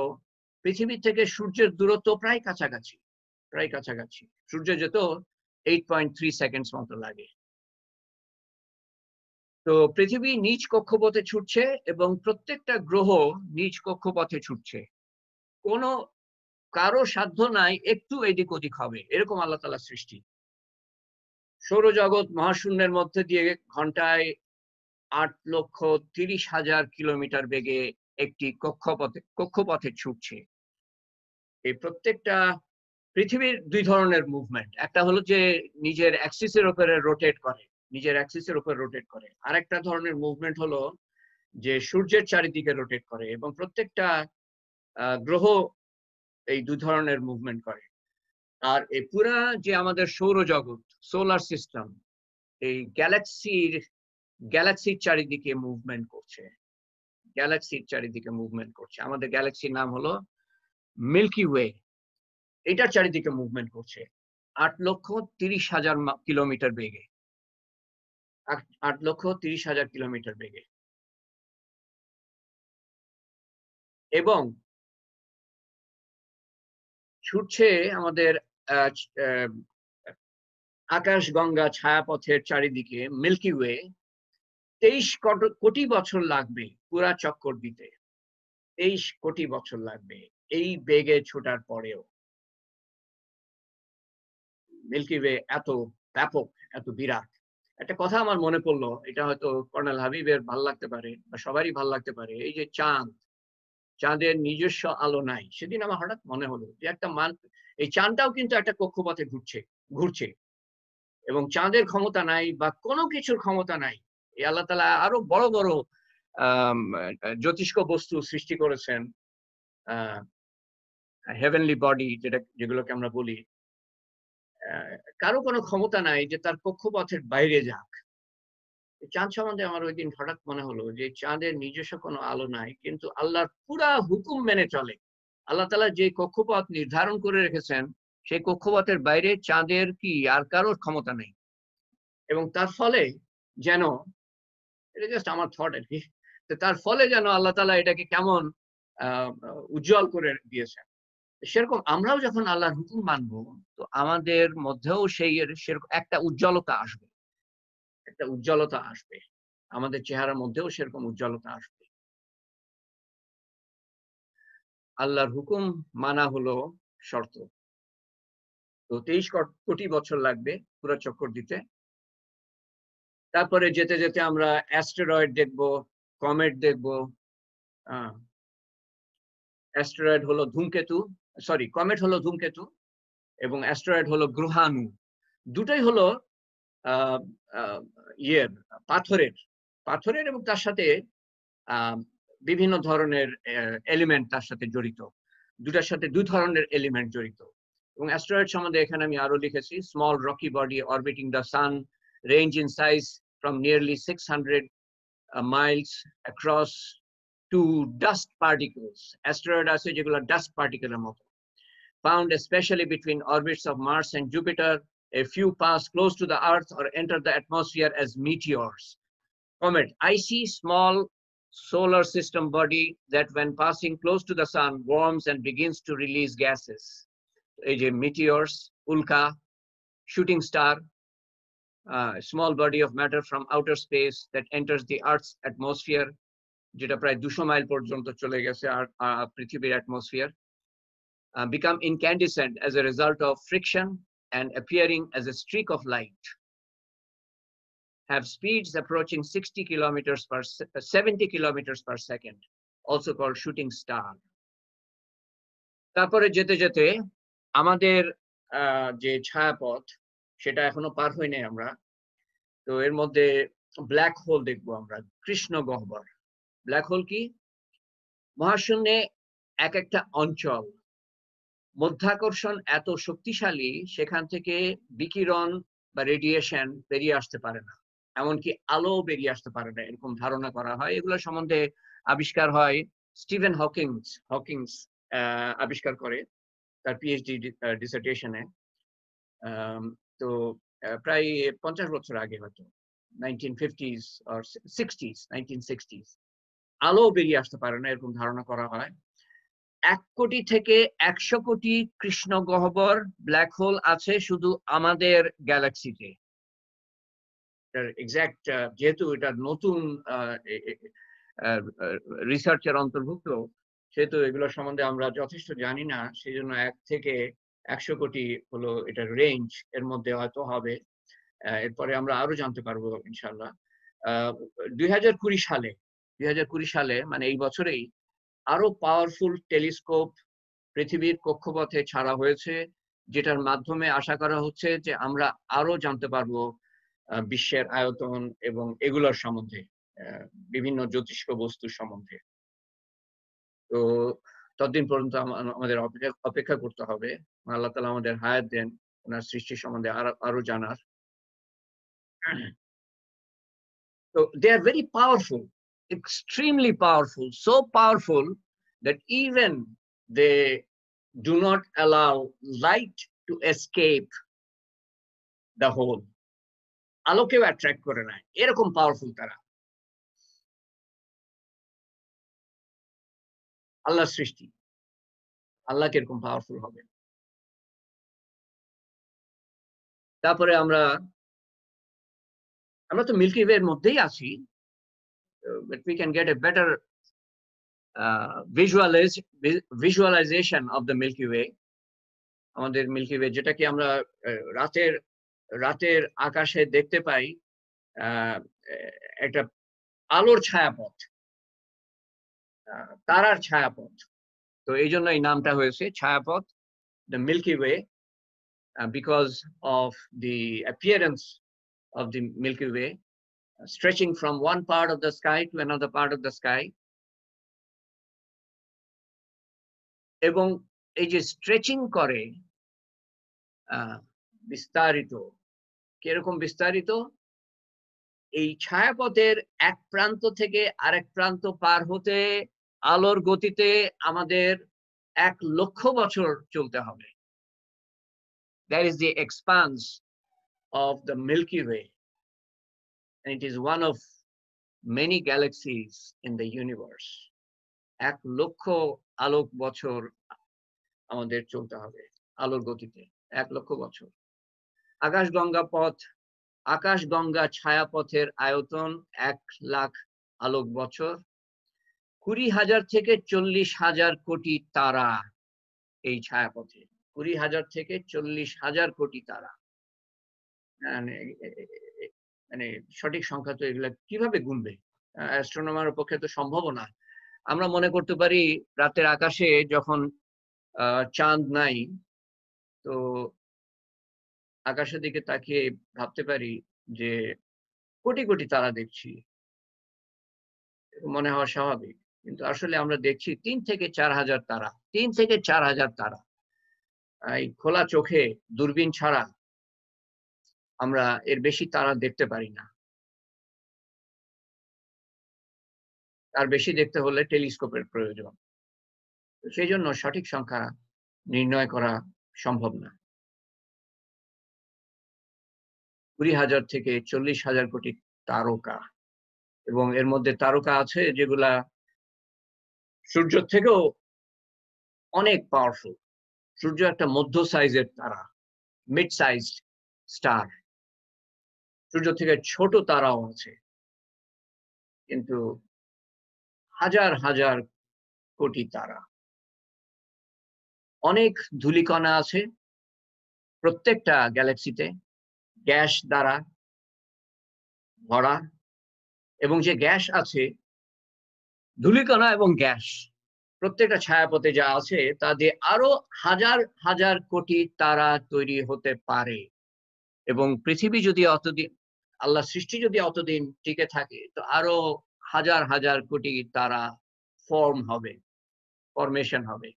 পৃথিবী থেকে সূর্যের দূরত্ব প্রায় কাছাকাছি। সূর্য যেত 8.3 সেকেন্ডস মতো লাগে। তো পৃথিবী নিজ কক্ষপথে ছুটছে এবং প্রত্যেকটা গ্রহ নিজ কক্ষপথে ছুটছে। কোনো কারো সাধ্য নাই একটু এদিক ওদিক হবে, এরকম আল্লাহ তাআলার সৃষ্টি। সৌরজগৎ মহাশূন্যের মধ্যে দিয়ে ঘন্টায় 8,30,000 কিলোমিটার বেগে একটি কক্ষপথে ছুটছে। এই প্রত্যেকটা পৃথিবীর দুই ধরনের মুভমেন্ট, একটা হলো যে নিজের অ্যাক্সিসের উপরে রোটেট করে, আরেকটা ধরনের মুভমেন্ট হলো যে সূর্যের চারিদিকে রোটেট করে, এবং প্রত্যেকটা গ্রহ এই দুই ধরনের মুভমেন্ট করে। আর এই পুরা যে আমাদের সৌরজগৎ, সোলার সিস্টেম, এই গ্যালাক্সির চারিদিকে মুভমেন্ট করছে। আমাদের গ্যালাক্সির নাম হলো মিল্কি ওয়ে। এটার চারিদিকে মুভমেন্ট করছে 8,30,000 কিলোমিটার বেগে, 8,30,000 কিলোমিটার বেগে। এবং ছুটছে আমাদের আকাশ গঙ্গা ছায়াপথের চারিদিকে মিল্কি ওয়ে। 23 কোটি বছর লাগবে পুরা চক্কর দিতে, 23 কোটি বছর লাগবে এই বেগে ছোটার পরেও। মিল্কি ওয়ে এত ব্যাপক, এত বিরাট। একটা কথা আমার মনে পড়লো, এটা হয়তো কর্নেল হাবিবের ভাল লাগতে পারে বা সবারই ভাল লাগতে পারে। এই যে চাঁদের নিজস্ব আলো নাই, সেদিন আমার হঠাৎ মনে হলো যে এই চাঁদটাও কিন্তু একটা কক্ষপথে ঘুরছে, এবং চাঁদের ক্ষমতা নাই বা কোনো কিছুর ক্ষমতা নাই। এই আল্লাহ তাআলা আরো বড় বড় জ্যোতিষ্ক বস্তু সৃষ্টি করেছেন, হেভেনলি বডি যেগুলোকে আমরা বলি। কারো কোনো ক্ষমতা নাই যে তার কক্ষপথের বাইরে যাক। চাঁদ সম্বন্ধে আমার ওই দিন হঠাৎ মনে হলো যে চাঁদের নিজস্ব কোনো আলো নাই, কিন্তু আল্লাহর পুরা হুকুম মেনে চলে। আল্লাহ তাআলা যে কক্ষপথ নির্ধারণ করে রেখেছেন, সেই কক্ষপথের বাইরে চাঁদের কি আর কারোর ক্ষমতা নেই। এবং তার ফলে যেন, এটা জাস্ট আমার থট আর কি, তার ফলে যেন আল্লাহ তাআলা এটাকে কেমন উজ্জ্বল করে দিয়েছেন। সেরকম আমরাও যখন আল্লাহর হুকুম মানবো, তো আমাদের মধ্যেও সেরকম একটা উজ্জ্বলতা আসবে, আমাদের চেহারার মধ্যেও সেরকম উজ্জ্বলতা আসবে। আল্লাহর হুকুম মানা হলো শর্ত। তো 23 কোটি বছর লাগবে পুরো চক্কর দিতে। তারপরে যেতে যেতে আমরা অ্যাস্টেরয়েড দেখবো, কমেট দেখবো। অ্যাস্টেরয়েড হলো কমেট হলো ধূমকেতু, এবং অ্যাস্টেরয়েড হলো গ্রহাণু। দুটোই হলো পাথরের এবং তার সাথে বিভিন্ন ধরনের এলিমেন্ট তার সাথে জড়িত। দুটার সাথে দুই ধরনের এলিমেন্ট জড়িত। এবং অ্যাস্টেরয়েড সম্বন্ধে এখানে আমি আরো লিখেছি, small Rocky body orbiting the sun, range in size from nearly 600 miles across to dust particles. Asteroid আছে যেগুলো ডাস্ট পার্টিকেলের মতো। Found especially between orbits of Mars and Jupiter, a few pass close to the Earth or enter the atmosphere as meteors. Comet, icy small solar system body that when passing close to the sun warms and begins to release gases. এই যে meteors, ulka, shooting star, small body of matter from outer space that enters the Earth's atmosphere, যেটা প্রায় 200 mile পর্যন্ত চলে গেছে পৃথিবীর atmosphere, become incandescent as a result of friction and appearing as a streak of light. Have speeds approaching 70 kilometers per second, also called shooting star. তারপরে যেতে যেতে আমাদের যে ছায়াপথ, সেটা এখনো পার হইনি আমরা। তো এর মধ্যে ব্ল্যাক হোল দেখবো আমরা, কৃষ্ণ গহ্বর। ব্ল্যাক হোল কি? মহাশূন্যে এক একটা অঞ্চল, মধ্যাকর্ষণ এত শক্তিশালী, সেখান থেকে বিকিরণ বা রেডিয়েশন বেরিয়ে আসতে পারে না, এমনকি আলো বেরিয়ে আসতে পারে না, এরকম ধারণা করা হয়। এগুলো সম্বন্ধে আবিষ্কার হয় স্টিভেন হকিংস আবিষ্কার করে তার পিএইচডি ডিসার্টেশনে। তো প্রায় 50 বছর আগে, হয়তো 1950s or 1960s, আলো বেরিয়ে আসতে পারে না এরকম ধারণা করা হয়। 1 কোটি থেকে 100 কোটি কৃষ্ণ গহ্বর ব্ল্যাক হোল আছে শুধু আমাদের গ্যালাক্সিতে। এক্সাক্ট যেহেতু এটা নতুন রিসার্চের অন্তর্ভুক্ত, সেহেতু এগুলো সম্বন্ধে আমরা যথেষ্ট জানি না। সেই জন্য 1 থেকে 100 কোটি হলো এটার রেঞ্জ, এর মধ্যে হয়তো হবে। এরপরে আমরা আরো জানতে পারবো ইনশাল্লাহ। 2020 সালে মানে এই বছরেই আরো পাওয়ারফুল টেলিস্কোপ পৃথিবীর কক্ষপথে ছাড়া হয়েছে, যেটার মাধ্যমে আশা করা হচ্ছে যে আমরা আরো জানতে পারবো বিশ্বের আয়তন এবং এগুলোর সম্বন্ধে, বিভিন্ন জ্যোতিষ্ক বস্তুর সম্বন্ধে। তো ততদিন পর্যন্ত আমাদের অপেক্ষা করতে হবে। আল্লাহ তাআলা আমাদের হায়াত দেন ওনার সৃষ্টি সম্বন্ধে আরো জানার। So they are very powerful, extremely powerful, so powerful that even they do not allow light to escape the hole. আলোকেও অ্যাট্রাক্ট করে না, এরকম পাওয়ারফুল তারা। আল্লাহর সৃষ্টি, আল্লাহ কিরকম পাওয়ারফুল হবে। তারপরে আমরা তো মিল্কি ওয়ে এর মধ্যেই আছি, but we can get a better visualization of the Milky Way. আমাদের মিল্কি ওয়ে, যেটাকে আমরা রাতের আকাশে দেখতে পাই, একটা আলোর ছায়াপথ, তারার ছায়াপথ। তো এই জন্য এই নামটা হয়েছে ছায়াপথ, the Milky Way, because of the appearance of the Milky Way stretching from one part of the sky to another part of the sky. এবং এই যে স্ট্রেচিং করে, বিস্তারিত, কিরকম বিস্তারিত, এই ছায়াপথের এক প্রান্ত থেকে আরেক প্রান্ত পার হতে আলোর গতিতে আমাদের 1 লক্ষ বছর চলতে হবে। That is the expanse of the Milky Way, and it is one of many galaxies in the universe. 1 লক্ষ আলোক বছর আমাদের চলতে হবে আলোর গতিতে, 1 লক্ষ বছর। আকাশগঙ্গা ছায়াপথের আয়তন 1 লাখ আলোক বছর। 20,000 থেকে 40,000 কোটি তারা এই ছায়াপথে, 20,000 থেকে 40,000 কোটি তারা। মানে সঠিক সংখ্যা তো এগুলা কিভাবে গুনবে, অ্যাস্ট্রোনমারের পক্ষে তো সম্ভব না। আমরা মনে করতে পারি রাতের আকাশে যখন চাঁদ নাই, তো আকাশের দিকে তাকিয়ে ভাবতে পারি যে কোটি কোটি তারা দেখছি, মনে হওয়া স্বাভাবিক। কিন্তু আসলে আমরা দেখছি 3 থেকে 4,000 তারা, 3 থেকে 4,000 তারা। এই খোলা চোখে দূরবীন ছাড়া আমরা এর বেশি তারা দেখতে পারি না। আর বেশি দেখতে হলে টেলিস্কোপের প্রয়োজন। সেই জন্য সঠিক সংখ্যা নির্ণয় করা সম্ভব না। 20,000 থেকে 40,000 কোটি তারকা, এবং এর মধ্যে তারকা আছে যেগুলা সূর্য থেকেও অনেক পাওয়ারফুল। সূর্য একটা মধ্য সাইজের তারা, মিড সাইজড স্টার। সূর্য থেকে ছোট তারাও আছে, কিন্তু হাজার হাজার কোটি তারা। অনেক ধূলিকণা আছে প্রত্যেকটা গ্যালাক্সিতে, গ্যাস দ্বারা ভরা। এবং যে গ্যাস আছে, ধূলিকণা এবং গ্যাস প্রত্যেকটা ছায়াপথে যা আছে, তা দিয়ে আরো হাজার হাজার কোটি তারা তৈরি হতে পারে। এবং পৃথিবী যদি অতদিন, আল্লাহ সৃষ্টি যদি অতদিন টিকে থাকে, তো আরো হাজার হাজার কোটি তারা ফরমেশন হবে।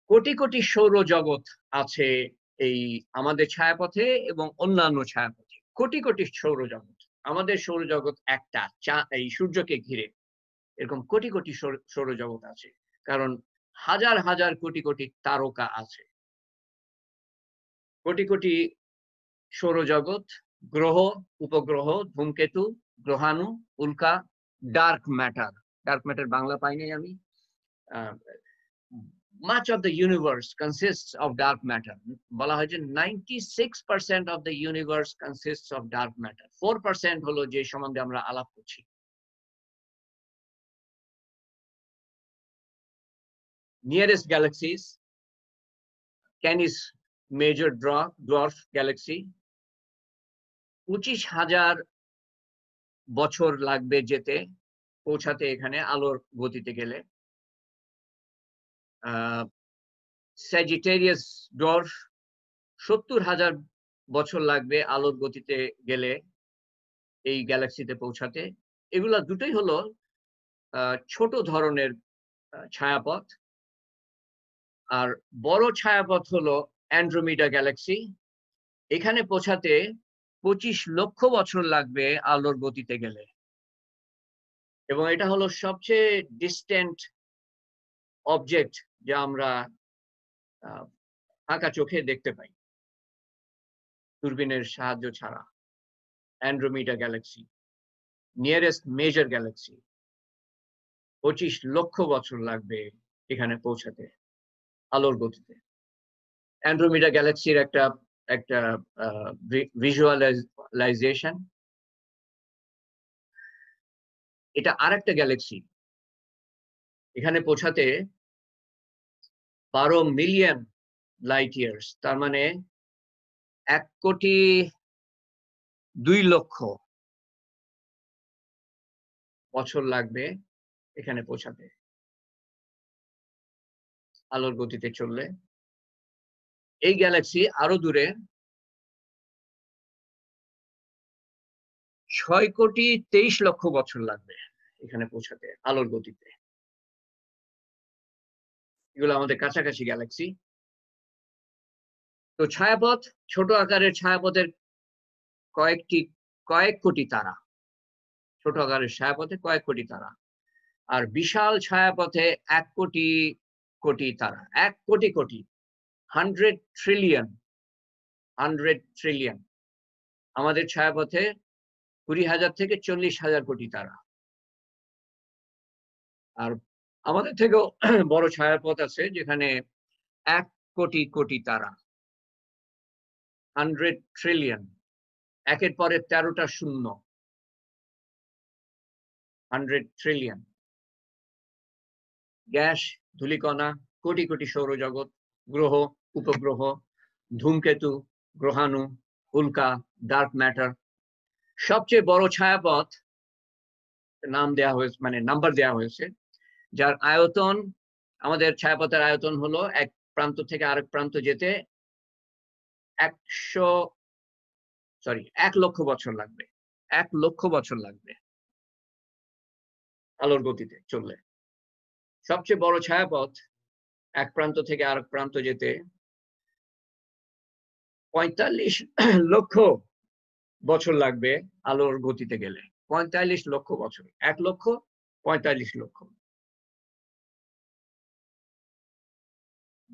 কোটি কোটি সৌরজগৎ আছে এই আমাদের ছায়াপথে এবং অন্যান্য ছায়াপথে। কোটি কোটি সৌরজগৎ। আমাদের সৌরজগৎ একটা, এই সূর্যকে ঘিরে এরকম কোটি কোটি সৌরজগৎ আছে, কারণ হাজার হাজার কোটি কোটি তারকা আছে। কোটি কোটি সৌরজগৎ, গ্রহ, উপগ্রহ, ধূমকেতু, গ্রহাণু, উল্কা, ডার্ক ম্যাটার বাংলা পাইনি আমি, much of the universe consists of dark matter. বলা হয় যে 96% of the universe consists of dark matter. 4% হলো যে সম্বন্ধে আমরা আলাপ করছি। Nearest galaxies, Canis Major Dwarf Galaxy, 25,000 বছর লাগবে যেতে পৌঁছাতে এখানে আলোর গতিতে গেলে। Sagittarius Dwarf 70,000 বছর লাগবে আলোর গতিতে গেলে এই গ্যালাক্সিতে পৌঁছাতে। এগুলা দুটোই হলো ছোট ধরনের ছায়াপথ। আর বড় ছায়াপথ হলো অ্যান্ড্রোমিডা গ্যালাক্সি। এখানে পৌঁছাতে 25 লক্ষ বছর লাগবে আলোর গতিতে গেলে, এবং এটা হলো সবচেয়ে ডিস্টেন্ট অবজেক্ট যা আমরা ফাঁকা চোখে দেখতে পাই দূরবীনের সাহায্য ছাড়া। Andromeda Galaxy, nearest major Galaxy, 25 লক্ষ বছর লাগবে এখানে পৌঁছাতে আলোর গতিতে। অ্যান্ড্রোমিডা গ্যালাক্সির একটা ভিজুয়ালাইজেশন, এটা আরেকটা গ্যালাক্সি। এখানে পৌঁছাতে 12 মিলিয়ন লাইট ইয়ার্স, তার মানে 1,02,00,000 বছর লাগবে এখানে পৌঁছাতে আলোর গতিতে চললে। এই গ্যালাক্সি আরো দূরে 6,23,00,000 বছর লাগবে এখানে পৌঁছাতে আলোর গতিতে। এগুলো আমাদের কাছাকাছি গ্যালাক্সি। তো ছায়াপথ, ছোট আকারের ছায়াপথের কয়েক কোটি তারা, ছোট আকারের ছায়াপথে কয়েক কোটি তারা, আর বিশাল ছায়াপথে 1 কোটি কোটি তারা। 1 কোটি কোটি, 100 ট্রিলিয়ন। আমাদের ছায়াপথে 20,000 থেকে 40,000 কোটি তারা। আর আমাদের থেকেও বড় ছায়াপথ আছে যেখানে 1 কোটি কোটি তারা, 100 ট্রিলিয়ন। একের পরে 13টা শূন্য, 100 ট্রিলিয়ন। গ্যাস, ধূলিকণা, কোটি কোটি সৌরজগৎ, গ্রহ, উপগ্রহ, ধূমকেতু, গ্রহাণু, উল্কা, ডার্ক ম্যাটার। সবচেয়ে বড় ছায়াপথ নাম দেয়া হয়েছে, মানে নাম্বার দেয়া হয়েছে, যার আয়তন, আমাদের ছায়াপথের আয়তন হলো এক প্রান্ত থেকে আরেক প্রান্ত যেতে 1 লক্ষ বছর লাগবে। 1 লক্ষ বছর লাগবে আলোর গতিতে চললে। সবচেয়ে বড় ছায়াপথ এক প্রান্ত থেকে আরেক প্রান্ত যেতে 45 লক্ষ বছর লাগবে আলোর গতিতে গেলে। 45 লক্ষ বছর, 1 লক্ষ 45 লক্ষ।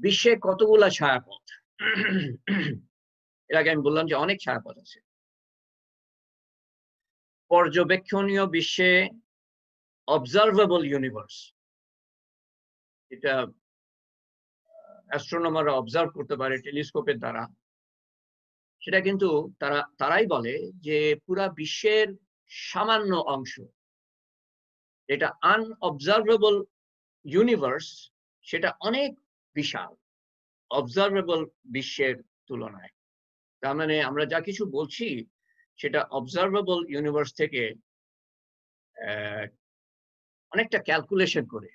বিশ্বে কতগুলা ছায়াপথ? এর আগে আমি বললাম যে অনেক ছায়াপথ আছে। পর্যবেক্ষণীয় বিশ্বে অবজারভেবল ইউনিভার্স, এটা অ্যাস্ট্রোনমাররা অবজার্ভ করতে পারে টেলিস্কোপের দ্বারা, সেটা কিন্তু তারাই বলে যে পুরা বিশ্বের সামান্য অংশ, এটা আনঅবজারভেবল ইউনিভার্স, সেটা অনেক বিশাল অবজারভেবল বিশ্বের তুলনায়। তার মানে আমরা যা কিছু বলছি সেটা অবজারভেবল ইউনিভার্স থেকে অনেকটা ক্যালকুলেশন করে,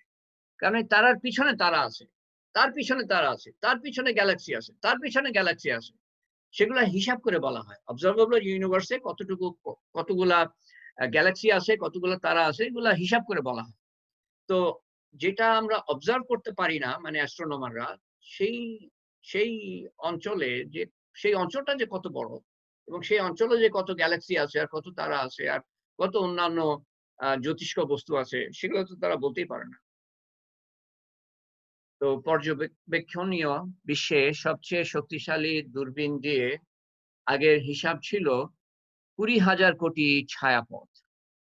কারণ তারার পিছনে তারা আছে, তার পিছনে তারা আছে, তার পিছনে গ্যালাক্সি আছে, তার পিছনে গ্যালাক্সি আছে, সেগুলা হিসাব করে বলা হয়। অবজারভেবল ইউনিভার্সে কতগুলা গ্যালাক্সি আছে, কতগুলো তারা আছে, এগুলা হিসাব করে বলা হয়। তো যেটা আমরা অবজার্ভ করতে পারি না, মানে অ্যাস্ট্রোনমাররা, সেই অঞ্চলে যে সেই অঞ্চলটা যে কত বড়, এবং সেই অঞ্চলে যে কত গ্যালাক্সি আছে আর কত তারা আছে আর কত অন্যান্য জ্যোতিষ্ক বস্তু আছে, সেগুলো তো তারা বলতেই পারে না। তো পর্যবেক্ষণীয় বিশ্বে সবচেয়ে শক্তিশালী দূরবীন দিয়ে আগের হিসাব ছিল 20,000 কোটি ছায়াপথ।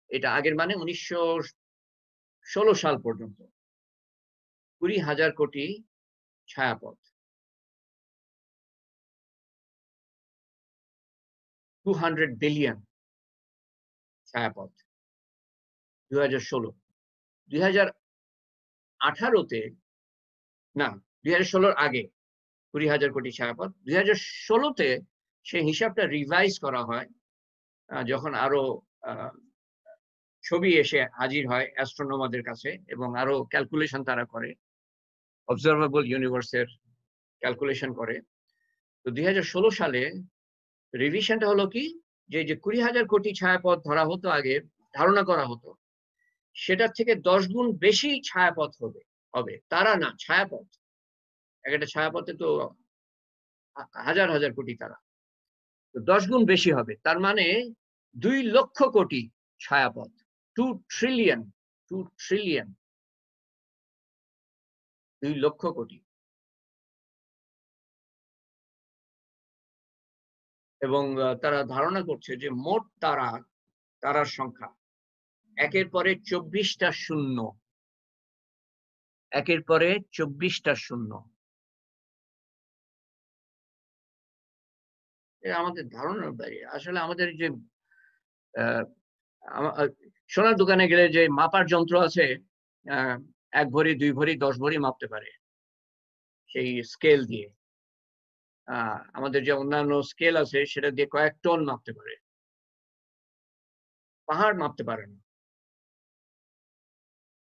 এটা আগের মানে 1916 সাল পর্যন্ত 20,000 কোটি ছায়াপথ, 200 বিলিয়ন ছায়াপথ 2016। 2018-তে না, 2016-র আগে 20,000 কোটি ছায়াপথ। 2016-তে সেই হিসাবটা রিভাইজ করা হয় যখন আরো ছবি এসে হাজির হয় অ্যাস্ট্রোনমারদের কাছে এবং আরো ক্যালকুলেশন তারা করে, অবজারভেবল ইউনিভার্সের ক্যালকুলেশন করে। তো 2016 সালে রিভিশনটা হলো কি, যে 20,000 কোটি ছায়াপথ ধরা হতো আগে, ধারণা করা হতো, সেটার থেকে 10 গুণ বেশি ছায়াপথ হবে। তারা না, ছায়াপথ। একটা ছায়াপথে তো হাজার হাজার কোটি তারা, তো 10 গুণ বেশি হবে। তার মানে 2 লক্ষ কোটি ছায়াপথ, 2 ট্রিলিয়ন 2 লক্ষ কোটি। এবং তারা ধারণা করছে যে মোট তারার সংখ্যা একের পরে 24টা শূন্য, একের পরে 24টা শূন্য। আমাদের ধারণার বাইরে। আসলে আমাদের যে সোনার দোকানে গেলে যে মাপার যন্ত্র আছে, 1 ভরি 2 ভরি 10 ভরি মাপতে পারে সেই স্কেল দিয়ে। আমাদের যে অন্যান্য স্কেল আছে সেটা দিয়ে কয়েক টন মাপতে পারে, পাহাড় মাপতে পারে না।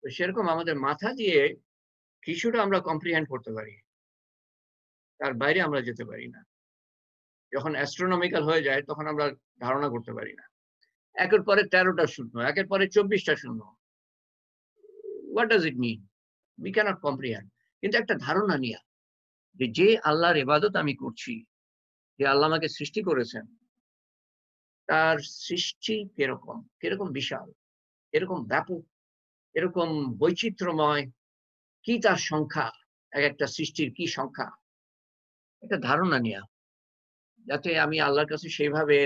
তো সেরকম আমাদের মাথা দিয়ে কিছুটা আমরা কম্প্রিহেন্ড করতে পারি, তার বাইরে আমরা যেতে পারি না। যখন অ্যাস্ট্রোনমিক্যাল হয়ে যায় তখন আমরা ধারণা করতে পারি না। একের পরে 13টা শূন্য, একের পরে 24টা শূন্য। What does it mean? We can't comprehend. কিন্তু একটা ধারণা নিয়ে যে আল্লাহর ইবাদত আমি করছি, যে আল্লাহ আমাকে সৃষ্টি করেছেন, তার সৃষ্টি কিরকম বিশাল, এরকম ব্যাপক, এরকম বৈচিত্র্যময়, কি তার সংখ্যা, এক একটা সৃষ্টির কি সংখ্যা, একটা ধারণা নিয়ে, যাতে আমি আল্লাহর কাছে সেইভাবে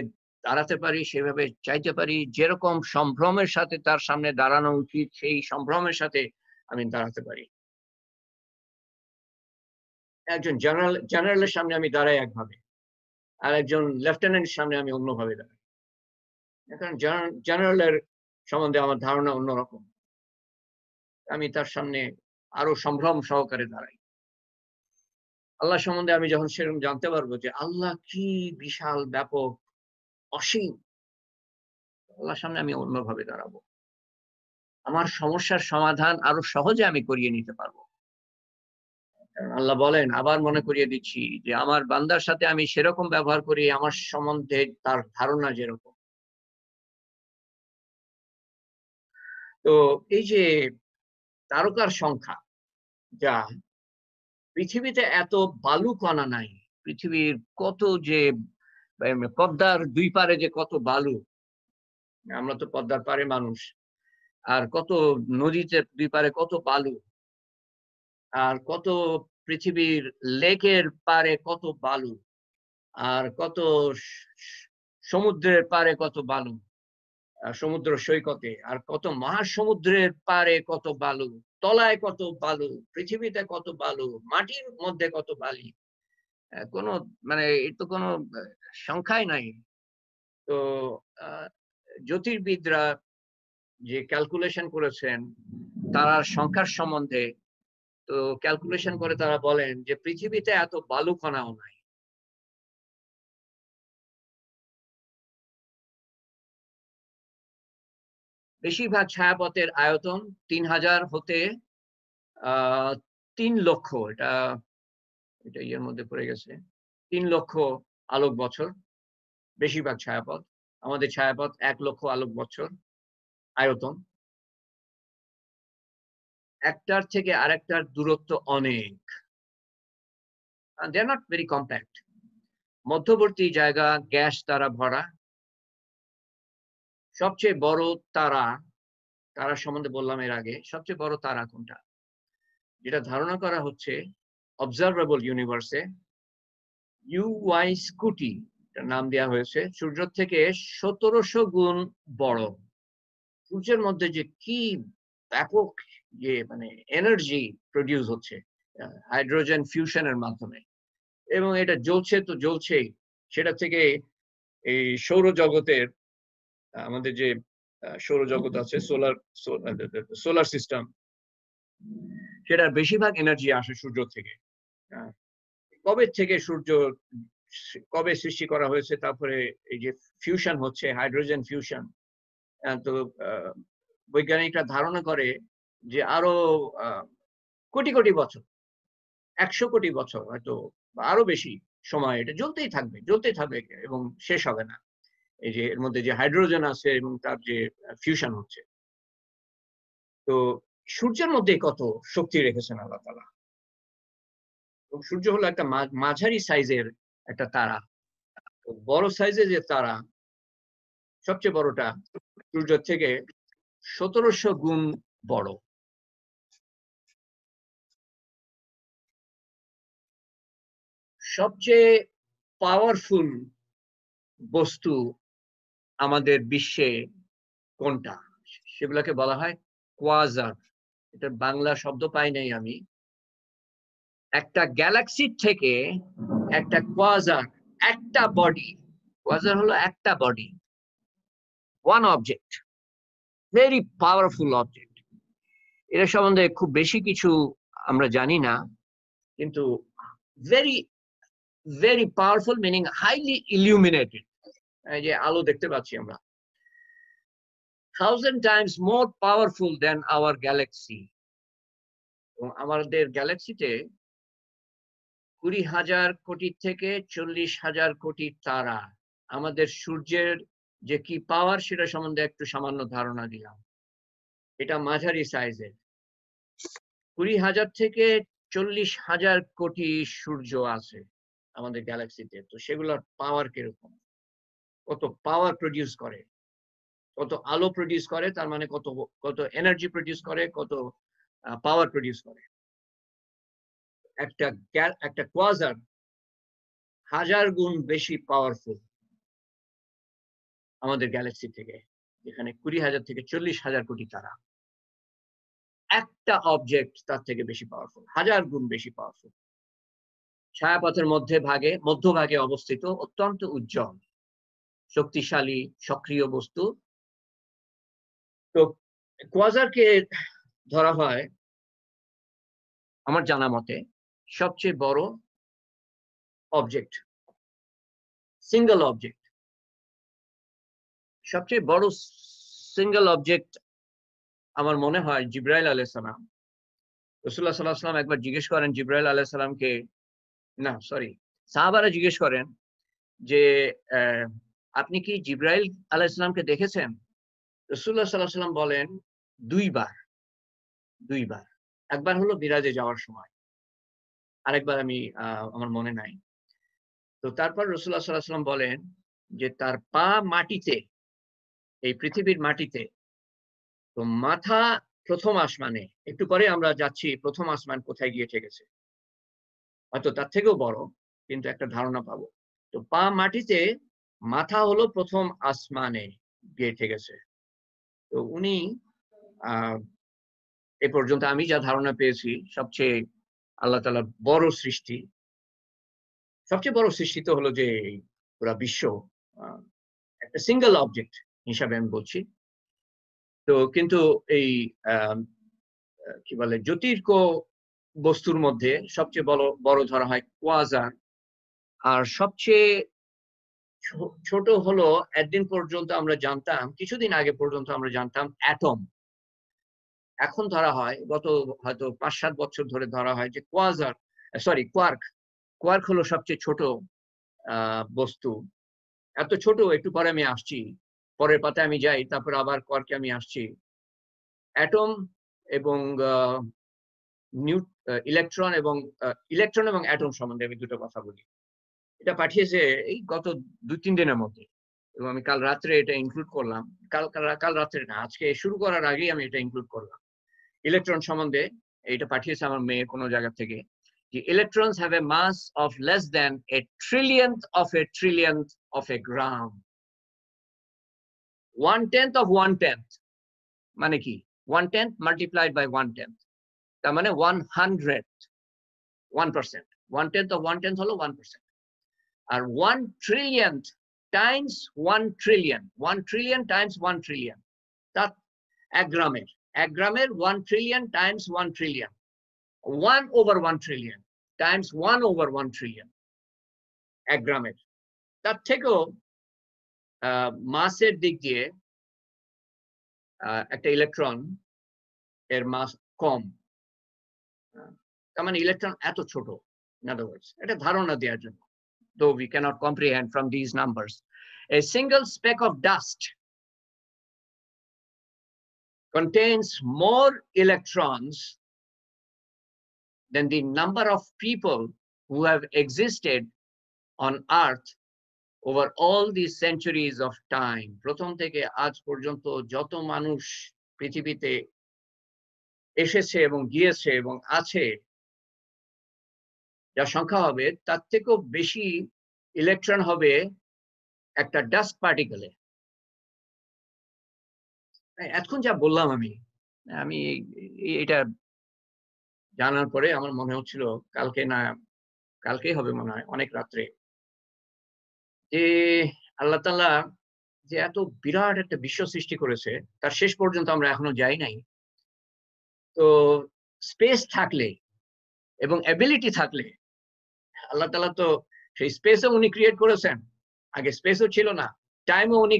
দাঁড়াতে পারি, সেভাবে চাইতে পারি, যেরকম সম্ভ্রমের সাথে তার সামনে দাঁড়ানো উচিত সেই সম্ভ্রমের সাথে আমি দাঁড়াতে পারি। একজন জেনারেলের সামনে আমি দাঁড়াই একভাবে, আর একজন লেফটেন্যান্টের সামনে আমি অন্যভাবে দাঁড়াই। কারণ জেনারেলের সম্বন্ধে আমার ধারণা অন্যরকম, আমি তার সামনে আরো সম্ভ্রম সহকারে দাঁড়াই। আল্লাহ সম্বন্ধে আমি যখন সেরকম জানতে পারবো যে আল্লাহ কি বিশাল, ব্যাপক, অসীম, আল্লাহর সামনে আমি অন্যভাবে দাঁড়াবো। আমার সমস্যার সমাধান আরো সহজে আমি করিয়ে নিতে পারবো। আল্লাহ বলেন, আবার মনে করিয়ে দিচ্ছি, যে আমার বান্দার সাথে আমি সেরকম ব্যবহার করি আমার সম্বন্ধে তার ধারণা যেরকম। তো এই যে তারকার সংখ্যা, যা পৃথিবীতে এত বালু কণা নাই, পৃথিবীর কত যে পদ্মার 2 পারে যে কত বালু, আমরা তো পদ্মার পারে মানুষ, আর কত নদীতে 2 পারে কত বালু, আর কত পৃথিবীর লেকের পারে কত বালু, আর কত সমুদ্রের পারে কত বালু, সমুদ্র সৈকতে, আর কত মহাসমুদ্রের পারে কত বালু, তলায় কত বালু, পৃথিবীতে কত বালু, মাটির মধ্যে কত বালি, কোনো মানে এর তো কোনো সংখ্যাই নাই। তো জ্যোতির্বিদরা যে ক্যালকুলেশন করেছেন তারার সংখ্যার সম্বন্ধে, তো ক্যালকুলেশন করে তারা বলেন যে পৃথিবীতে এত বালু কণাও নাই। বেশিরভাগ ছায়াপথের আয়তন 3000 হতে 3 লক্ষ, এটা ইয়ের মধ্যে পড়ে গেছে, 3 লক্ষ আলোক বছর বেশিরভাগ ছায়াপথ। আমাদের ছায়াপথ 1 লক্ষ আলোক বছর আয়তন। একটার থেকে আরেকটার দূরত্ব অনেক, they are not very compact। মধ্যবর্তী জায়গা গ্যাস দ্বারা ভরা। সবচেয়ে বড় তারা সম্বন্ধে বললাম এর আগে, সবচেয়ে বড় তারা কোনটা, যেটা ধারণা করা হচ্ছে অবজারভেবল ইউনিভার্সে, UY স্কুটি নাম দেওয়া হয়েছে, সূর্য থেকে 1700 গুণ বড়। সূর্যের মধ্যে যে কি ব্যাপক যে মানে এনার্জি প্রডিউস হচ্ছে, হাইড্রোজেন ফিউশনের মাধ্যমে, এবং এটা জ্বলছে তো জ্বলছেই। সেটা থেকে এই সৌরজগতের আমাদের যে সৌরজগৎ আছে, সোলার সিস্টেম, সেটার বেশিরভাগ এনার্জি আসে সূর্য থেকে। কবে থেকে সূর্য কবে সৃষ্টি করা হয়েছে, তারপরে এই যে ফিউশন হচ্ছে, হাইড্রোজেন ফিউশন, তো বৈজ্ঞানিকরা ধারণা করে যে আরো কোটি কোটি বছর, 100 কোটি বছর হয়তো আরো বেশি সময় এটা জ্বলতেই থাকবে এবং শেষ হবে না। এই যে এর মধ্যে যে হাইড্রোজেন আছে এবং তার যে ফিউশন হচ্ছে। তো সূর্যের মধ্যে কত শক্তি রেখেছেন আল্লাহ তাআলা। সূর্য হলো একটা মাঝারি সাইজের একটা তারা। বড় সাইজের যে তারা, সবচেয়ে বড়টা সূর্য থেকে 1700 গুণ বড়। সবচেয়ে পাওয়ারফুল বস্তু আমাদের বিশ্বে কোনটা? সেগুলোকে বলা হয় কোয়াজার। এটা বাংলা শব্দ পাই নাই আমি। একটা গ্যালাক্সি থেকে একটা কোয়াজার, একটা বডি, কোয়াজার হলো একটা body, one object, very powerful object. এর সম্বন্ধে খুব বেশি কিছু আমরা জানি না, কিন্তু very very powerful, meaning highly illuminated. এই যে আলো দেখতে পাচ্ছি আমরা, 1000 times more powerful than our galaxy. এবং আমাদের গ্যালাক্সিতে 20,000 কোটি থেকে 40,000 কোটি তারা। আমাদের সূর্যের যে কি পাওয়ার সেটা সম্বন্ধে একটু সামান্য ধারণা দিলাম। এটা মাঝারি সাইজের। 20,000 থেকে 40,000 কোটি সূর্য আছে আমাদের গ্যালাক্সিতে। তো সেগুলোর পাওয়ার কিরকম, কত পাওয়ার প্রডিউস করে, কত আলো প্রডিউস করে, তার মানে কত এনার্জি প্রডিউস করে, কত পাওয়ার প্রডিউস করে। একটা কোয়াজার 1000 গুণ বেশি পাওয়ারফুল আমাদের গ্যালাক্সি থেকে, যেখানে 20,000 থেকে 40,000 কোটি তারা। একটা অবজেক্ট তার থেকে বেশি পাওয়ারফুল, 1000 গুণ বেশি পাওয়ারফুল। ছায়াপথের মধ্যভাগে অবস্থিত, অত্যন্ত উজ্জ্বল, শক্তিশালী, সক্রিয় বস্তু। তো কোয়াজারকে ধরা হয় আমার জানা মতে সবচেয়ে বড় অবজেক্ট, সিঙ্গেল অবজেক্ট। সবচেয়ে বড় সিঙ্গেল অবজেক্ট আমার মনে হয় জিবরাইল আলাইহিস সালাম। রাসূলুল্লাহ সাল্লাল্লাহু আলাইহি ওয়াসাল্লাম একবার জিজ্ঞেস করেন জিবরাইল আলাইহিস সালামকে, না সরি, সাহাবারা জিজ্ঞেস করেন যে আপনি কি জিবরাইল আলাইহিস সালামকে দেখেছেন? রাসূলুল্লাহ সাল্লাল্লাহু আলাইহি ওয়াসাল্লাম বলেন দুইবার। একবার হলো মিরাজে যাওয়ার সময়, আরেকবার আমি আমার মনে নাই। তো তারপর রাসূলুল্লাহ সাল্লাল্লাহু আলাইহি ওয়াসাল্লাম বলেন যে তার পা মাটিতে, এই পৃথিবীর মাটিতে, তো মাথা প্রথম আসমানে। একটু পরে আমরা যাচ্ছি প্রথম আসমান কোথায় গিয়ে ঠেকেছে, হয়তো তার থেকেও বড়, কিন্তু একটা ধারণা পাবো। তো পা মাটিতে, মাথা হলো প্রথম আসমানে গিয়ে ঠেকেছে। তো উনি এ পর্যন্ত আমি যা ধারণা পেয়েছি সবচেয়ে আল্লাহ তাআলার বড় সৃষ্টি, সবচেয়ে বড় সৃষ্টি তো হলো যে পুরা বিশ্ব একটা সিঙ্গেল অবজেক্ট হিসাবে আমি বলছি। তো কিন্তু এই কি বলে জ্যোতির্ক বস্তুর মধ্যে সবচেয়ে বড় ধরা হয় কোয়াজার। আর সবচেয়ে ছোট হলো, একদিন পর্যন্ত আমরা জানতাম, কিছুদিন আগে পর্যন্ত আমরা জানতাম অ্যাটম। এখন ধরা হয়, গত হয়তো 5-7 বছর ধরে ধরা হয় যে কোয়ার্ক হলো সবচেয়ে ছোট বস্তু। এত ছোট, একটু পরে আমি আসছি, পরের পাতায় আমি যাই, তারপর আবার কোয়ার্কে আমি আসছি। অ্যাটম এবং ইলেকট্রন এবং অ্যাটম সম্বন্ধে আমি দুটো কথা বলি। এটা পাঠিয়েছে এই গত 2-3 দিনের মধ্যে, এবং আমি কাল রাত্রে এটা ইনক্লুড করলাম। কাল রাত্রে না, আজকে শুরু করার আগেই আমি এটা ইনক্লুড করলাম। ইলেকট্রন সম্বন্ধে এটা পাঠিয়েছে আমার মেয়ে কোনো জায়গা থেকে, যে electrons have a mass of less than a trillionth of a gram. 1/10 of 1/10 মানে কি? 1/10 multiplied by 1/10, তার মানে 100 1%. 1/10 of 1/10 হলো 1%. আর 1 trillion times 1 trillion. 1 trillion times 1 trillion. তা 1 গ্রামের 1 trillion times 1 trillion. 1/1 trillion times 1/1 trillion. 1 গ্রামের। তার থেকেও মাসের দিক দিয়ে একটা ইলেকট্রন এর মাস কম। তার মানে ইলেকট্রন এত ছোট। In other words, এটা ধারণা দেওয়ার জন্য, though we cannot comprehend from these numbers. A single speck of dust contains more electrons than the number of people who have existed on Earth over all these centuries of time. প্রথম থেকে আজ পর্যন্ত যত মানুষ পৃথিবীতে এসেছে এবং গিয়েছে এবং আছে, যা সংখ্যা হবে তার থেকেও বেশি ইলেকট্রন হবে একটা ডাস্ট পার্টিকেলে। এখন যা বললাম আমি এটা জানার পরে আমার মনে হচ্ছিল কালকেই হবে মনে হয়, অনেক রাত্রে, যে আল্লাহ তাআলা যে এত বিরাট একটা বিশ্ব সৃষ্টি করেছে তার শেষ পর্যন্ত আমরা এখনো যাই নাই। তো স্পেস থাকলে এবং এবিলিটি থাকলে আল্লাহ তাআলা তো সেই স্পেসও উনি ক্রিয়েট করেছেন, আগে স্পেসও ছিল না। টাইমও উনি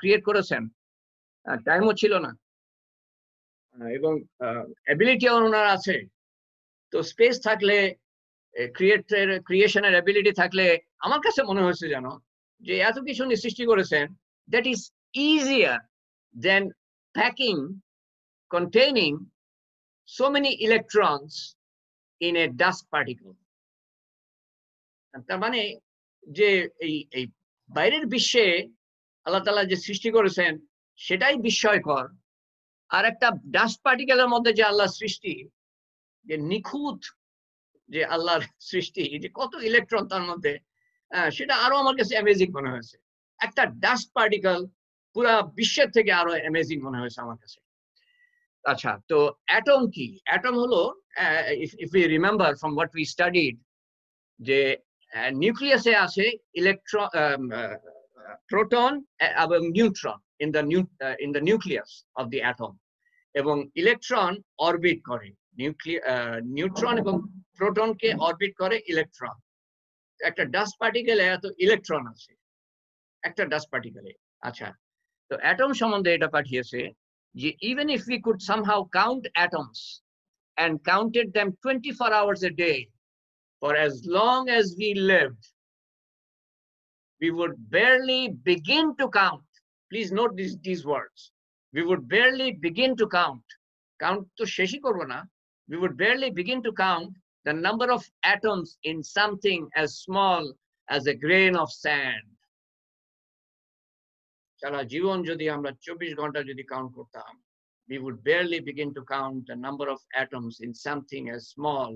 ক্রিয়েট করেছেন, টাইমও ছিল না, এবং এবিলিটিও ওনার আছে। তো স্পেস থাকলে, ক্রিয়েশনের এবিলিটি থাকলে আমার কাছে মনে হয়েছে যেন যে এত কিছু উনি সৃষ্টি করেছেন, that is easier than packing containing so many electrons in a dust particle. তার মানে যে এই বাইরের বিশ্বে আল্লাহ তাআলা যে সৃষ্টি করেছেন সেটাই বিস্ময়কর, আর একটা ডাস্ট পার্টিকেলের মধ্যে যে আল্লাহ সৃষ্টি, যে নিখুঁত যে আল্লাহর সৃষ্টি, যে কত ইলেকট্রন তার মধ্যে, সেটা আরো আমার কাছে অ্যামেজিং মনে হয়েছে। একটা ডাস্ট পার্টিকেল পুরা বিশ্বের থেকে আরো অ্যামেজিং মনে হয়েছে আমার কাছে। আচ্ছা, তো অ্যাটম কি? অ্যাটম হলো, if we remember from what we studied, যে নিউক্লিয়াসে আছে ইলেকট্রন, প্রোটন এবং neutron in the nucleus of the atom, এবং ইলেকট্রন অরবিট করে, নিউট্রন এবং প্রোটনকে অরবিট করে ইলেকট্রন। একটা ডাস্ট পার্টিকেলে এত ইলেকট্রন আছে একটা ডাস্ট পার্টিকেলে। আচ্ছা, তো অ্যাটম সম্বন্ধে এটা পাঠিয়েছে যে even if we could somehow count atoms and counted them 24 hours a day for as long as we lived, we would barely begin to count. Please note these words. We would barely begin to count. Count to sheshi korbo na. We would barely begin to count the number of atoms in something as small as a grain of sand. সারা জীবন যদি আমরা 24 ঘন্টা যদি count করতাম, we would barely begin to count the number of atoms in something as small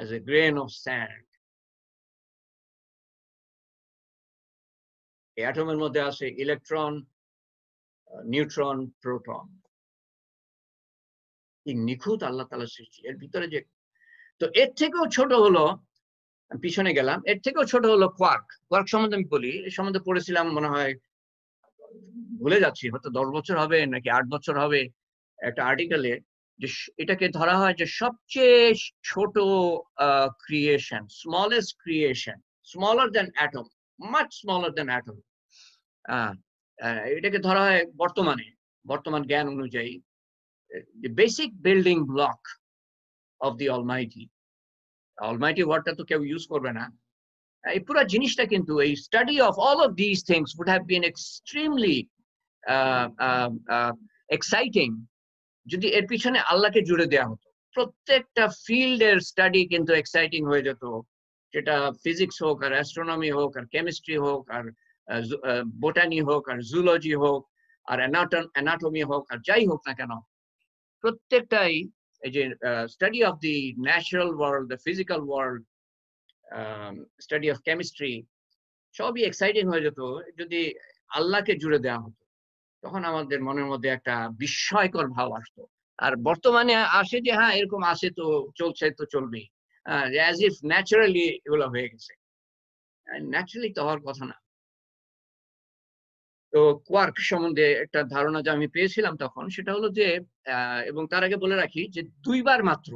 as a grain of sand. এই অ্যাটমের মধ্যে আছে electron, neutron, proton. এই নিখুঁত আল্লাহ তাআলার সৃষ্টি, এর ভিতরে যে, তো এর থেকেও ছোট হলো, পিছনে গেলাম, এর থেকেও ছোট হলো কোয়ার্ক। কোয়ার্ক সম্বন্ধে আমি বলি, এর সম্বন্ধে পড়েছিলাম মনে হয়, ভুলে যাচ্ছি, হয়তো 10 বছর হবে নাকি 8 বছর হবে, একটা আর্টিকেলে, যে এটাকে ধরা হয় যে সবচেয়ে ছোট creation, smallest creation, smaller than atom, much smaller than atom. এটাকে ধরা হয় বর্তমান জ্ঞান অনুযায়ী the basic building block of the Almighty. Almighty ওয়ার্ডটা তো কেউ ইউজ করবে না। এই পুরো জিনিসটা কিন্তু, এই study of all of this things would have been extremely exciting যদি এর পিছনে আল্লাহকে জুড়ে দেওয়া হতো। প্রত্যেকটা ফিল্ডের স্টাডি কিন্তু এক্সাইটিং হয়ে যেত, সেটা ফিজিক্স হোক, আর অ্যাস্ট্রোনমি হোক, আর কেমিস্ট্রি হোক, আর বোটানি হোক, আর জুলজি হোক, আর অ্যানাটমি হোক, আর যাই হোক না কেন, প্রত্যেকটাই এই যে study of the natural world, the physical world, study of chemistry, সবই এক্সাইটিং হয়ে যেত যদি আল্লাহকে জুড়ে দেওয়া হতো। তখন আমাদের মনের মধ্যে একটা বিস্ময়কর ভাব আসতো। আর বর্তমানে আসে যে হ্যাঁ এরকম আসে, তো চলছে, তো চলবেই। অ্যাজ ইফ ন্যাচারালি এগুলো হয়ে গেছে। ন্যাচারালি তো হওয়ার কথা না। তো কোয়ার্ক সম্বন্ধে একটা ধারণা যে আমি পেয়েছিলাম তখন, সেটা হলো যে এবং তার আগে বলে রাখি যে 2 বার মাত্র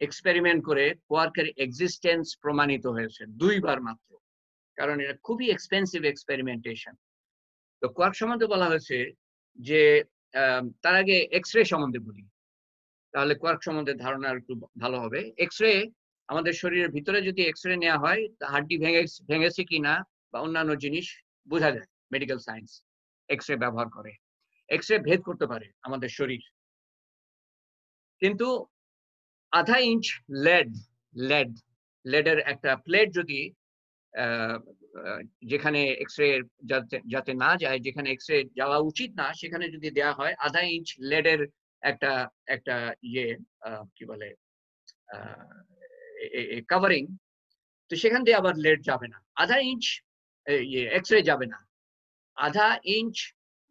এক্সপেরিমেন্ট করে কোয়ার্কের এক্সিস্টেন্স প্রমাণিত হয়েছে, 2 বার মাত্র, কারণ এটা খুবই এক্সপেন্সিভ এক্সপেরিমেন্টেশন। তো কোয়ার্ক সম্বন্ধে বলা হয়েছে যে তার আগে এক্স রে সম্বন্ধে বলি, তাহলে কোয়ার্ক সম্বন্ধে ধারণা একটু ভালো হবে। এক্স রে, আমাদের শরীরের ভিতরে যদি এক্স রে নেওয়া হয়, হাড্ডি ভেঙেছে কিনা বা অন্যান্য জিনিস বোঝা যায়। মেডিকেল সায়েন্স এক্স রে ব্যবহার করে, এক্স রে ভেদ করতে পারে আমাদের শরীর। কিন্তু আধা ইঞ্চ লেডের একটা প্লেট যদি যেখানে এক্স রে যাতে না যায়, যেখানে এক্স রে যাওয়া উচিত না, সেখানে যদি দেয়া হয় আধা ইঞ্চ লেডের একটা ইয়ে কি বলে কভারিং, তো সেখান দিয়ে আবার লেড যাবে না, আধা ইঞ্চ এক্স রে যাবে না, আধা ইঞ্চ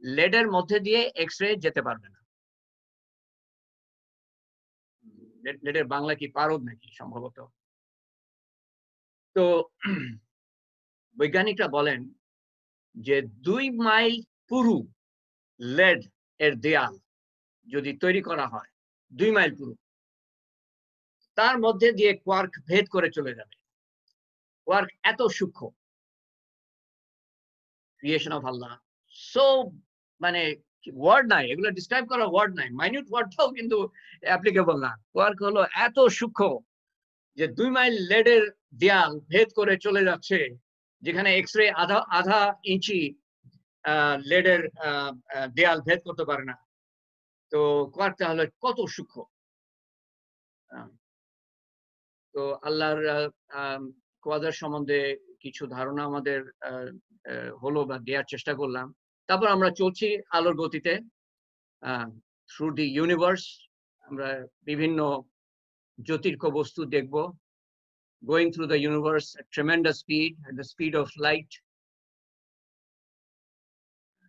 লেডের মধ্যে দিয়ে এক্স রে যেতে পারবে না। লেডের বাংলা কি পারদ নাকি সম্ভবত। তো বৈজ্ঞানিকরা বলেন যে 2 মাইল পুরু লেড এর দেয়াল যদি তৈরি করা হয়, 2 মাইল পুরু, তার মধ্যে দিয়ে কোয়ার্ক ভেদ করে চলে যাবে। কোয়ার্ক এত সূক্ষ্ম, ক্রিয়েশন অফ আল্লাহ, সো মানে ওয়ার্ড নাই, এগুলো ডিসক্রাইব করা ওয়ার্ড নাই, মাইনিউট ওয়ার্ডটাও কিন্তু অ্যাপ্লিকেবল না। কোয়ার্ক হলো এত সূক্ষ্ম যে 2 মাইল লেডের দেয়াল ভেদ করে চলে যাচ্ছে, যেখানে এক্স রে আধা ইঞ্চি লেডের দেয়াল ভেদ করতে পারে না। তো কোয়ার্ক তাহলে কত সূক্ষ্ম। তো আল্লাহর কোয়ার্ক সম্বন্ধে কিছু ধারণা আমাদের হলো বা দেওয়ার চেষ্টা করলাম। তারপর আমরা চলছি আলোর গতিতে থ্রু দি ইউনিভার্স। আমরা বিভিন্ন জ্যোতির্ক বস্তু দেখব, going through the universe at tremendous speed, at the speed of light.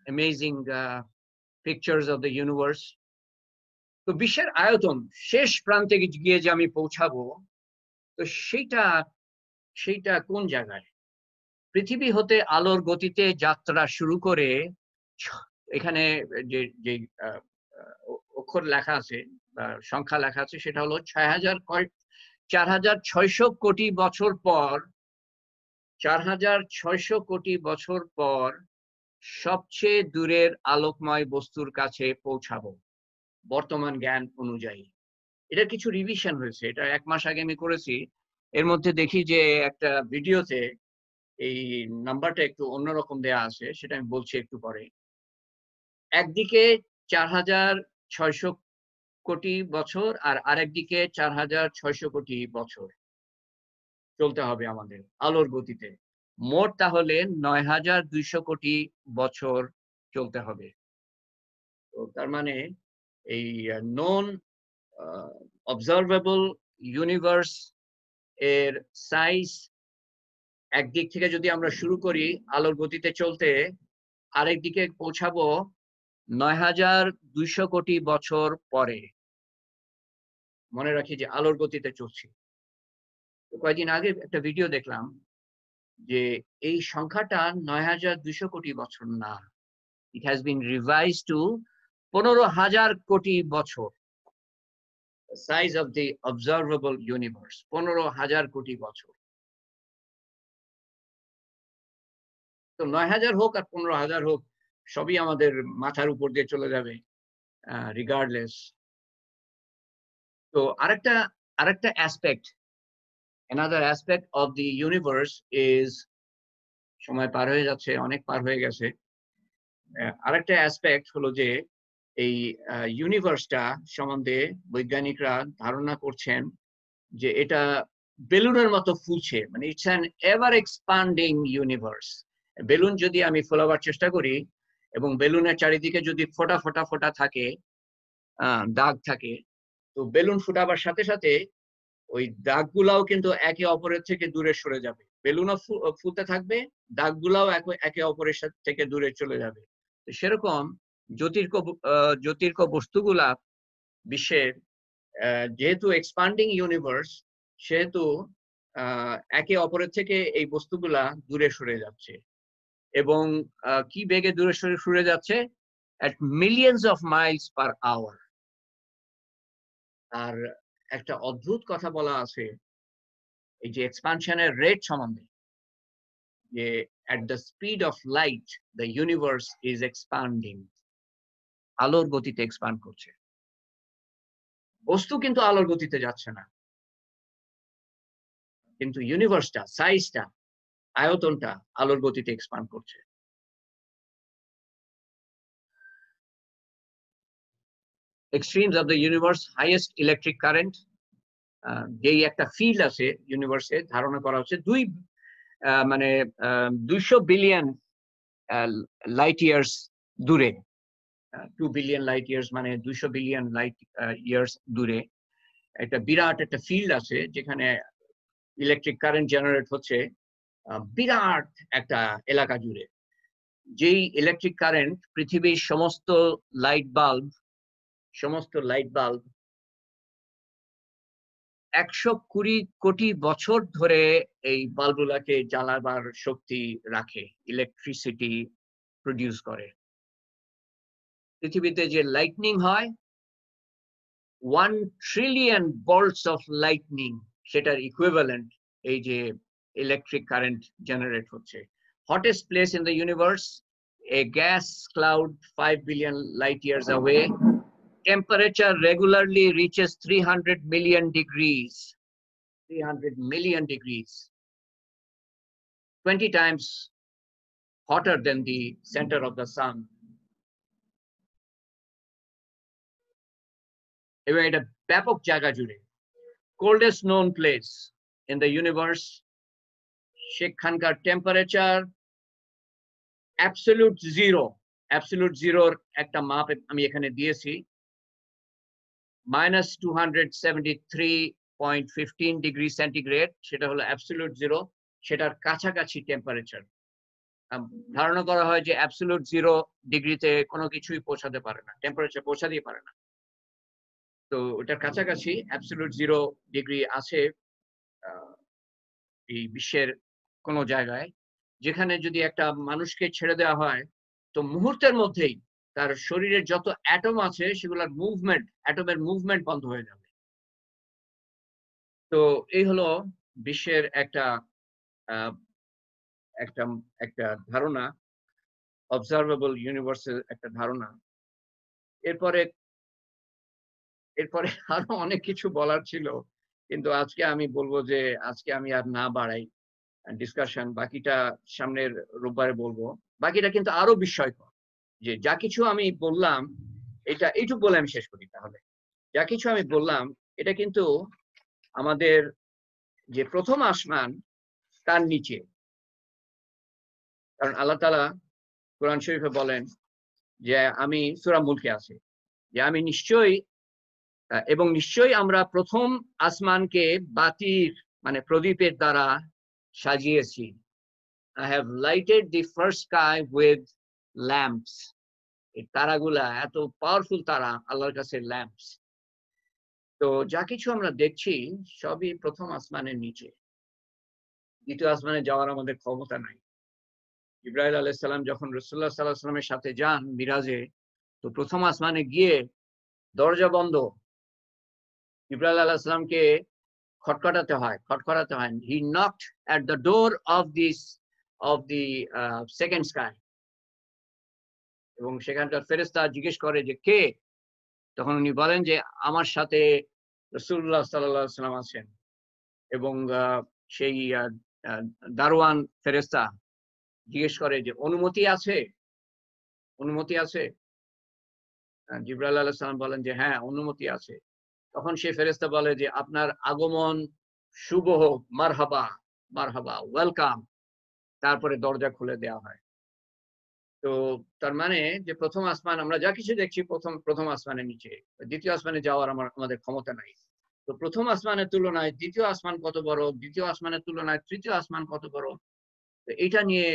Amazing pictures of the universe. তো বিশ্বের আয়তন শেষ প্রান্তে গিয়ে যে আমি পৌঁছাবো, তো সেইটা কোন জায়গায়? পৃথিবী হতে আলোর গতিতে যাত্রা শুরু করে, এখানে যে অক্ষর লেখা আছে বা সংখ্যা লেখা আছে, সেটা হলো 4,600 কোটি বছর পর, 4,600 কোটি বছর পর সবচেয়ে দূরের আলোকময় বস্তুর কাছে পৌঁছাবো বর্তমান জ্ঞান অনুযায়ী। এটা কিছু রিভিশন হয়েছে, এটা 1 মাস আগে আমি করেছি। এর মধ্যে দেখি যে একটা ভিডিওতে এই নাম্বারটা একটু অন্যরকম দেয়া আছে, সেটা আমি বলছি একটু পরে। একদিকে 4,600 কোটি বছর আর আরেকদিকে 4,600 কোটি বছর চলতে হবে আমাদের আলোর গতিতে। মোট তাহলে 9,200 কোটি বছর চলতে হবে। তো তার মানে এই নন অবজারভেবল ইউনিভার্স এর সাইজ একদিক থেকে যদি আমরা শুরু করি আলোর গতিতে চলতে, আরেক দিকে পৌঁছাবো 9,200 কোটি বছর পরে। মনে রাখি যে আলোর গতিতে চলছি। কয়েকদিন আগে একটা ভিডিও দেখলাম যে এই সংখ্যাটা 9,200 কোটি বছর না, it has been revised to 15,000 কোটি বছর। The size of the observable universe 15,000 কোটি বছর। তো 9,000 হোক আর 15,000 হোক, সবই আমাদের মাথার উপর দিয়ে চলে যাবে রিগার্ডলেস। তো আরেকটা aspect, another aspect of the universe is, সময় পার হয়ে যাচ্ছে, অনেক পার হয়ে গেছে। আরেকটা অ্যাসপেক্ট হলো যে এই ইউনিভার্সটা সম্বন্ধে বৈজ্ঞানিকরা ধারণা করছেন যে এটা বেলুনের মতো ফুলছে, মানে it's an ever expanding universe. Balloon যদি আমি ফোলাবার চেষ্টা করি এবং বেলুনের চারিদিকে যদি ফোটা ফোটা ফোটা থাকে, দাগ থাকে, তো বেলুন ফুটাবার সাথে সাথে ওই দাগগুলাও কিন্তু একে অপরের থেকে দূরে সরে যাবে। বেলুনও ফুলতে থাকবে, দাগগুলাও একে অপরের থেকে দূরে চলে যাবে। সেরকম জ্যোতির্ক বস্তুগুলা বিশ্বের যেহেতু এক্সপান্ডিং ইউনিভার্স, সেহেতু একে অপরের থেকে এই বস্তুগুলা দূরে সরে যাচ্ছে এবং কি বেগে দূরে সরে যাচ্ছে at millions of miles per hour। আর একটা অদ্ভুত কথা বলা আছে এই যে এক্সপানশনের রেট সম্বন্ধে, যে at the speed of light the universe is expanding। আলোর গতিতে এক্সপান্ড করছে। বস্তু কিন্তু আলোর গতিতে যাচ্ছে না, কিন্তু ইউনিভার্সটা, সাইজটা, আয়তনটা আলোর গতিতে এক্সপান্ড করছে। Extremes of the universe, highest electric current, যেই একটা ফিল্ড আছে ইউনিভার্সে, ধারণা করা হচ্ছে 200 বিলিয়ন লাইট ইয়ার্স দূরে। 2 বিলিয়ন লাইট ইয়ার্স মানে 200 বিলিয়ন লাইট ইয়ার্স দূরে একটা বিরাট একটা ফিল্ড আছে যেখানে ইলেকট্রিক কারেন্ট জেনারেট হচ্ছে বিরাট একটা এলাকা জুড়ে। যেই ইলেকট্রিক কারেন্ট পৃথিবীর সমস্ত লাইট বাল্ব 120 কোটি বছর ধরে এই বাল্বগুলাকে জ্বালাবার শক্তি রাখে, ইলেকট্রিসিটি প্রডিউস করে। পৃথিবীতে যে লাইটনিং হয় 1 ট্রিলিয়ন bolts of lightning, সেটার ইকুইভ্যালেন্ট এই যে ইলেকট্রিক কারেন্ট জেনারেট হচ্ছে। Hottest place in the universe, a gas cloud 5 billion light years away. Temperature regularly reaches 300 million degrees. 300 million degrees. 20 times hotter than the center of the sun. এবং এটা ব্যাপক জায়গা জুড়ে coldest known place in the universe, সেখানকার temperature absolute zero একটা মাপ আমি এখানে দিয়েছি, -273.15 ডিগ্রি সেন্টিগ্রেড, সেটা হলো অ্যাবসলিউট জিরো। সেটার কাছাকাছি টেম্পারেচার ধারণা করা হয় যে অ্যাবসলিউট 0 ডিগ্রিতে কোনো কিছুই পৌঁছাতে পারে না, টেম্পারেচার পৌঁছাতেই পারে না। তো ওটার কাছাকাছি অ্যাবসলিউট 0 ডিগ্রি আছে এই বিশ্বের কোন জায়গায়, যেখানে যদি একটা মানুষকে ছেড়ে দেওয়া হয় তো মুহূর্তের মধ্যেই তার শরীরের যত অ্যাটম আছে সেগুলোর অ্যাটমের মুভমেন্ট বন্ধ হয়ে যাবে। তো এই হলো বিশ্বের একটা ধারণা, অবজারভেবল ইউনিভার্সের একটা ধারণা। এরপরে আরো অনেক কিছু বলার ছিল, কিন্তু আজকে আমি বলবো যে আজকে আমি আর না বাড়াই ডিসকাশন, বাকিটা সামনের রোববারে বলবো। বাকিটা কিন্তু আরো বিস্ময়কর, যে যা কিছু আমি বললাম এইটুকু বলে আমি শেষ করি। তাহলে যা কিছু আমি বললাম এটা কিন্তু আমাদের যে প্রথম আসমান তার নিচে, কারণ আল্লাহ তাআলা কোরআন শরীফে বলেন যে আমি সূরা মুলকে আছে যে আমি নিশ্চয়ই আমরা প্রথম আসমানকে বাতির মানে প্রদীপের দ্বারা সাজিয়েছি। I have lighted the first sky with lamps. এই তারাগুলা এত পাওয়ারফুল তারা, আল্লাহর কাছে ল্যাম্পস। তো যা কিছু আমরা দেখছি সবই প্রথম আসমানের নিচে, দ্বিতীয় আসমানে যাওয়ার আমাদের ক্ষমতা নাই। ইব্রাহিম আলাইহিস সালাম যখন রাসূলুল্লাহ সাল্লাল্লাহু আলাইহি ওয়াসাল্লামের সাথে যান মিরাজে, তো প্রথম আসমানে গিয়ে দরজা বন্ধ, ইব্রাহিম আলাইহিস সালামকে খটখটাতে হয়। He knocked at the door of the second sky, এবং সেখানকার ফেরেশতা জিজ্ঞেস করে যে কে? তখন উনি বলেন যে আমার সাথে রাসূলুল্লাহ সাল্লাল্লাহু আলাইহি ওয়াসাল্লাম আছেন। এবং সেই দারওয়ান ফেরেশতা জিজ্ঞেস করে যে অনুমতি আছে? জিবরাইল আলাইহিস সালাম বলেন যে হ্যাঁ, অনুমতি আছে। তখন সেই ফেরেশতা বলে যে আপনার আগমন শুভ হোক, মারহাবা, ওয়েলকাম। তারপরে দরজা খুলে দেওয়া হয়। তো তার মানে যে প্রথম আসমান আমরা যা কিছু দেখছি প্রথম আসমানের নিচে, দ্বিতীয় আসমানে যাওয়ার আমাদের ক্ষমতা নাই। তো প্রথম আসমানের তুলনায় দ্বিতীয় আসমান কত বড়, দ্বিতীয় আসমানের তুলনায় তৃতীয় আসমান কত বড়, তো এটা নিয়ে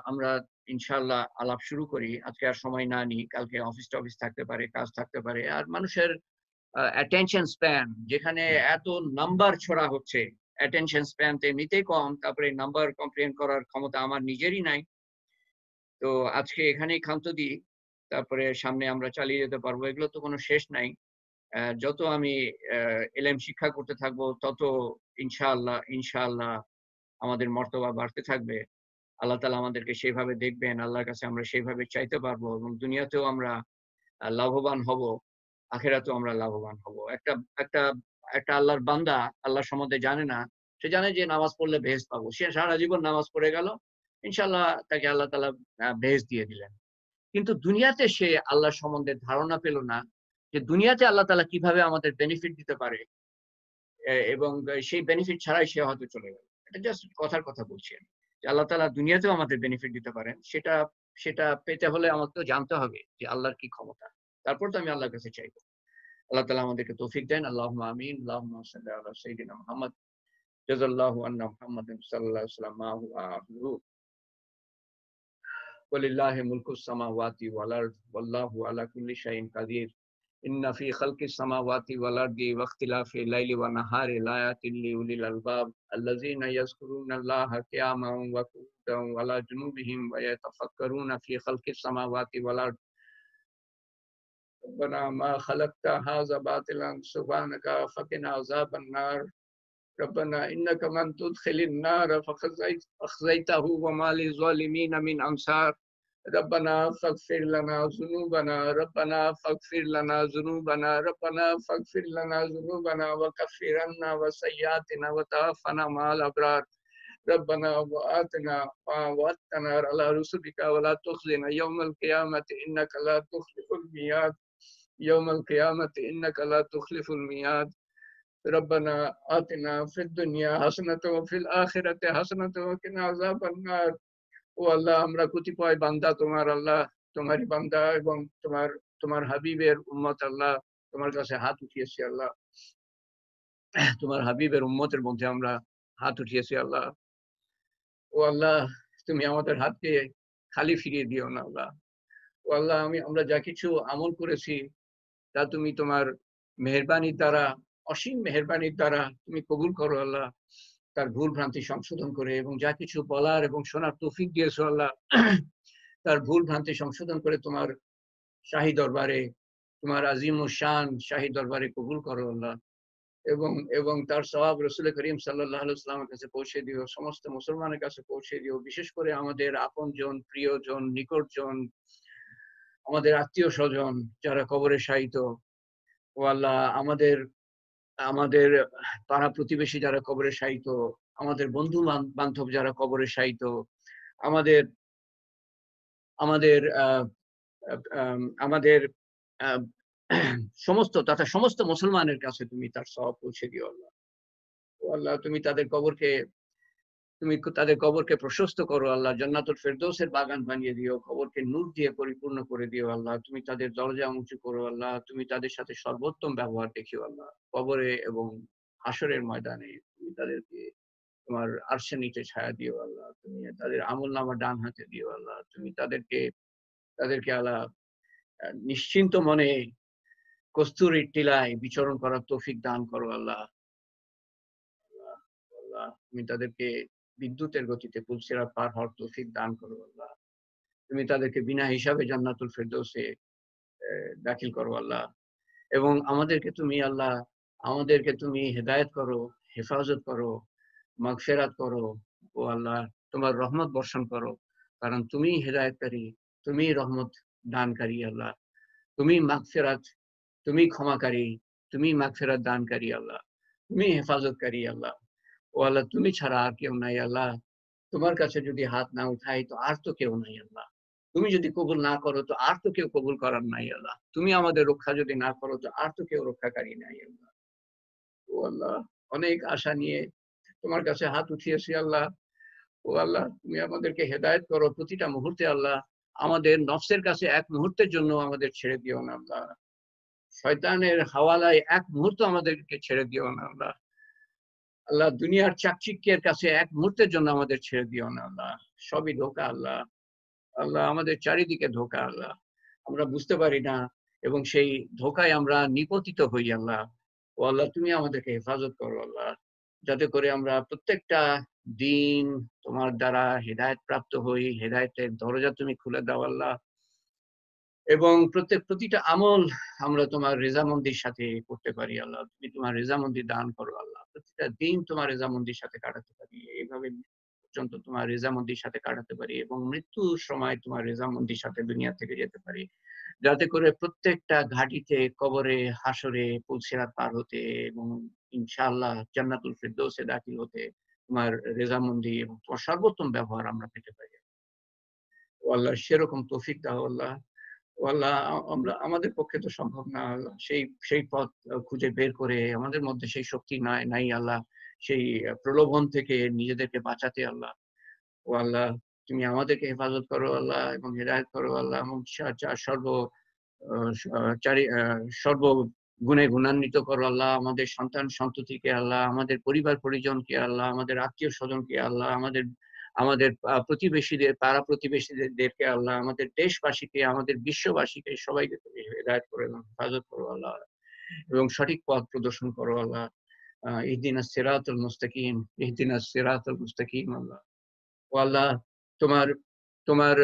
আমরা ইনশাআল্লাহ আলাপ শুরু করি। আজকে আর সময় না নিই, কালকে অফিস থাকতে পারে, কাজ থাকতে পারে, আর মানুষের অ্যাটেনশন স্প্যান, যেখানে এত নাম্বার ছড়া হচ্ছে, অ্যাটেনশন স্প্যান তো এমনিতেই কম, তারপরে নাম্বার কম্প্রিহেন্ড করার ক্ষমতা আমার নিজেরই নাই। তো আজকে এখানেই ক্ষান্ত দিই, তারপরে সামনে আমরা চালিয়ে যেতে পারবো। এগুলো তো কোনো শেষ নাই। যত আমি এলএম শিক্ষা করতে থাকবো, তত ইনশাআল্লাহ আমাদের মর্তবা বাড়তে থাকবে। আল্লাহ তাআলা আমাদেরকে সেইভাবে দেখবেন, আল্লাহর কাছে আমরা সেইভাবে চাইতে পারবো, এবং দুনিয়াতেও আমরা লাভবান হব, আখিরাতেও আমরা লাভবান হব। একটা একটা একটা আল্লাহর বান্দা আল্লাহ সম্বন্ধে জানে না, সে জানে যে নামাজ পড়লে বেহেশত পাবো, সে সারা জীবন নামাজ পড়ে গেল, ইনশাআল্লাহ তাকে আল্লাহ তাআলা বেহেশত দিয়ে দিলেন। কিন্তু দুনিয়াতে সে আল্লাহ সম্বন্ধে ধারণা পেল না, যে দুনিয়াতে আল্লাহ তাআলা কিভাবে আমাদের বেনিফিট দিতে পারে, এবং সেই বেনিফিট ছাড়াই সে হয়তো চলে গেল। এটা জাস্ট কথার কথা বলছি আমি, যে আল্লাহ তাআলা দুনিয়াতেও আমাদের বেনিফিট দিতে পারেন। সেটা পেতে হলে আমাকে জানতে হবে যে আল্লাহর কি ক্ষমতা, তারপর তো আমি আল্লাহর কাছে চাইবো। আল্লাহ তাআলা আমাদেরকে তৌফিক দেন। আল্লাহুম্মা আমিন। আল্লাহুম্মা সাল্লি আলা সাইয়্যিদিনা মুহাম্মদ। জাযাল্লাহু আন্না মুহাম্মাদান সাল্লাল্লাহু আলাইহি ওয়াসাল্লাম মাহু আহলু। ওয়ালিল্লাহি মুলকুস সামাওয়াতি ওয়াল আরদ ওয়াল্লাহু আলা কুল্লি শাইইন কাদির। ইন্না ফি খালকিস সামাওয়াতি ওয়াল আরদি ওয়া ইখতিলাফিল লাইলি ওয়ান নাহারি লায়াতিল লিউলিল আলবাব আল্লাযীনা ইয়াযকুরুনাল্লাহা কিয়ামান ওয়া qu'udan ওয়া আলা জুনুবিহিম ওয়া ইয়াতাফাক্কারুনা ফি খালকিস সামাওয়াতি ওয়াল আরদ ربنا ما خلقت هذا باطلا سبحانك فقنا عذاب النار ربنا إنك من تدخل النار فأخزيته وما للظالمين من أنصار ربنا فاغفر لنا ذنوبنا ربنا فاغفر لنا ذنوبنا ربنا فاغفر لنا ذنوبنا وكفر عنا وسيئاتنا وتوفنا مع الأبرار ربنا وآتنا ما وعدتنا على رسلك ولا تخزنا يوم القيامة إنك لا تخلف الميعاد يوم القيامة إنك لا تخلف الميعاد ربنا آتنا في الدنيا حسنة وفي الآخرة حسنة وقنا عذاب النار ও আল্লাহ, আমরা কতিপয় বান্দা তোমার, আল্লাহ তোমারই বান্দা এবং তোমার হাবিবের উম্মত, আল্লাহ তোমার কাছে হাত উঠিয়েছি আল্লাহ, তোমার হাবিবের উম্মতের মধ্যে আমরা হাত উঠিয়েছি আল্লাহ। ও আল্লাহ, তুমি আমাদের হাতকে খালি ফিরিয়ে দিও না আল্লাহ। ও আল্লাহ, আমরা যা কিছু আমল করেছি তা তুমি তোমার মেহেরবানির দ্বারা, অসীম মেহেরবানির দ্বারা তুমি কবুল করো আল্লাহ, তার ভুল ভ্রান্তি সংশোধন করে, এবং যা কিছু বলার এবং শোনার তৌফিক দিয়েছো আল্লাহ, তার ভুল ভ্রান্তি সংশোধন করে তোমার শাহী দরবারে, তোমার আজিম ও শান শাহী দরবারে কবুল করো আল্লাহ, এবং তার সওয়াব রাসূল করিম সাল্লাল্লাহু আলাইহি ওয়াসাল্লামের কাছে পৌঁছে দিও, সমস্ত মুসলমানের কাছে পৌঁছে দিও, বিশেষ করে আমাদের আপনজন, প্রিয়জন, নিকটজন, আমাদের আত্মীয় স্বজন যারা কবরে শায়িত। ও আল্লাহ, আমাদের পাড়া প্রতিবেশী যারা কবরে শায়িত, আমাদের বন্ধু বান্ধব যারা কবরে শায়িত, আমাদের আমাদের আমাদের সমস্ত মুসলমানের কাছে তুমি তার সওয়াব পৌঁছে দিও আল্লাহ। ও আল্লাহ, তুমি তাদের কবরকে প্রশস্ত করো আল্লাহ, জান্নাতুল ফেরদৌসের বাগান বানিয়ে দিও, কবরকে নূর দিয়ে পরিপূর্ণ করে দিও আল্লাহ, তুমি তাদের দরজা উঁচু করো আল্লাহ, তুমি তাদের সাথে সর্বোত্তম ব্যবহার দেখিও আল্লাহ, কবরে এবং হাসরের ময়দানে তুমি তাদেরকে তোমার আরশের নিচে ছায়া দিও আল্লাহ, তুমি তাদের আমলনামা ডান হাতে দিও আল্লাহ, তুমি তাদেরকে আল্লাহ নিশ্চিন্ত মনে কস্তুরীর টিলায় বিচরণ করার তৌফিক দান করো আল্লাহ। আল্লাহ, তুমি তাদেরকে বিদ্যুতের গতিতে পুলসিরাত পার হওয়ার তৌফিক দান করো আল্লাহ, তুমি তাদেরকে বিনা হিসাবে জান্নাতুল ফেরদৌসে দাখিল করো আল্লাহ, এবং আমাদেরকে তুমি হেদায়েত করো, হেফাজত করো, মাগফিরাত করো। ও আল্লাহ, তোমার রহমত বর্ষণ করো, কারণ তুমি হেদায়েতকারী, তুমি রহমত দানকারী আল্লাহ, তুমি ক্ষমাকারী, তুমি মাগফিরাত দানকারী আল্লাহ, তুমি হেফাজতকারী আল্লাহ। ও আল্লাহ, তুমি ছাড়া আর কেউ নাই আল্লাহ, তোমার কাছে যদি হাত না উঠাই তো আর তো কেউ নাই আল্লাহ, তুমি যদি কবুল না করো তো আর তো কেউ কবুল করার নাই আল্লাহ, তুমি আমাদের রক্ষা যদি না করো তো আর তো কেউ রক্ষাকারী নাই আল্লাহ। ও আল্লাহ, অনেক আশা নিয়ে তোমার কাছে হাত উঠিয়েছি আল্লাহ। ও আল্লাহ, তুমি আমাদেরকে হেদায়েত করো প্রতিটা মুহূর্তে আল্লাহ, আমাদের নফসের কাছে এক মুহূর্তের জন্য আমাদের ছেড়ে দিও না আল্লাহ, শয়তানের হাওয়ালায় এক মুহূর্ত আমাদেরকে ছেড়ে দিও না আল্লাহ। আল্লাহ, দুনিয়ার চাকচিক্যের কাছে এক মুহূর্তের জন্য আমাদের ছেড়ে দিও না আল্লাহ, সবই ধোঁকা আল্লাহ। আল্লাহ, আমাদের চারিদিকে ধোঁকা আল্লাহ, আমরা বুঝতে পারি না এবং সেই ধোকায় আমরা নিপতিত হই আল্লাহ। ও আল্লাহ, তুমি আমাদেরকে হেফাজত করো আল্লাহ, যাতে করে আমরা প্রত্যেকটা দিন তোমার দ্বারা হেদায়েত প্রাপ্ত হই, হেদায়েতের দরজা তুমি খুলে দাও আল্লাহ, এবং প্রতিটা আমল আমরা তোমার রেজামন্দির সাথে করতে পারি আল্লাহ। তুমি তোমার রেজামন্দি দান করো আল্লাহ, প্রতিটা দিন তোমার রেজামন্দির সাথে কাটাতে পারি, এইভাবে পর্যন্ত তোমার রেজামন্দির সাথে কাটাতে পারি, এবং মৃত্যুর সময় তোমার রেজামন্দির সাথে দুনিয়া থেকে যেতে পারি, যাতে করে প্রত্যেকটা ঘাটিতে, কবরে, হাসরে, পুলসিরাত পার হতে এবং ইনশাআল্লাহ জান্নাতুল ফিরদৌসে দাখিল হতে তোমার রেজামন্দি এবং তোমার সর্বোত্তম ব্যবহার আমরা পেতে পারি। ও আল্লাহ, সেরকম তৌফিক দাও আল্লাহ। ও আল্লাহ, আমরা আমাদের পক্ষে তো সম্ভব না আল্লাহ, সেই পথ খুঁজে বের করে, আমাদের মধ্যে সেই শক্তি নাই আল্লাহ, সেই প্রলোভন থেকে নিজেদেরকে বাঁচাতে আল্লাহ। ও আল্লাহ, তুমি আমাদেরকে হেফাজত করো আল্লাহ, এবং হেদায়েত করো আল্লাহ, এবং সর্ব গুণে গুণান্বিত করো আল্লাহ, আমাদের সন্তান সন্ততিকে আল্লাহ, আমাদের পরিবার পরিজনকে আল্লাহ, আমাদের আত্মীয় স্বজনকে আল্লাহ, আমাদের আমাদের প্রতিবেশীদের, পাড়া প্রতিবেশীদেরকে আল্লাহ, আমাদের দেশবাসীকে, আমাদের বিশ্ববাসীকে, সবাইকে তুমি হেদায়েত করে হেফাজত করো আল্লাহ, এবং সঠিক পথ প্রদর্শন করো আল্লাহ। ইহদিনাস সিরাতাল মুস্তাকিম, ইহদিনাস সিরাতাল মুস্তাকিম আল্লাহ। ও আল্লাহ, তোমার তোমার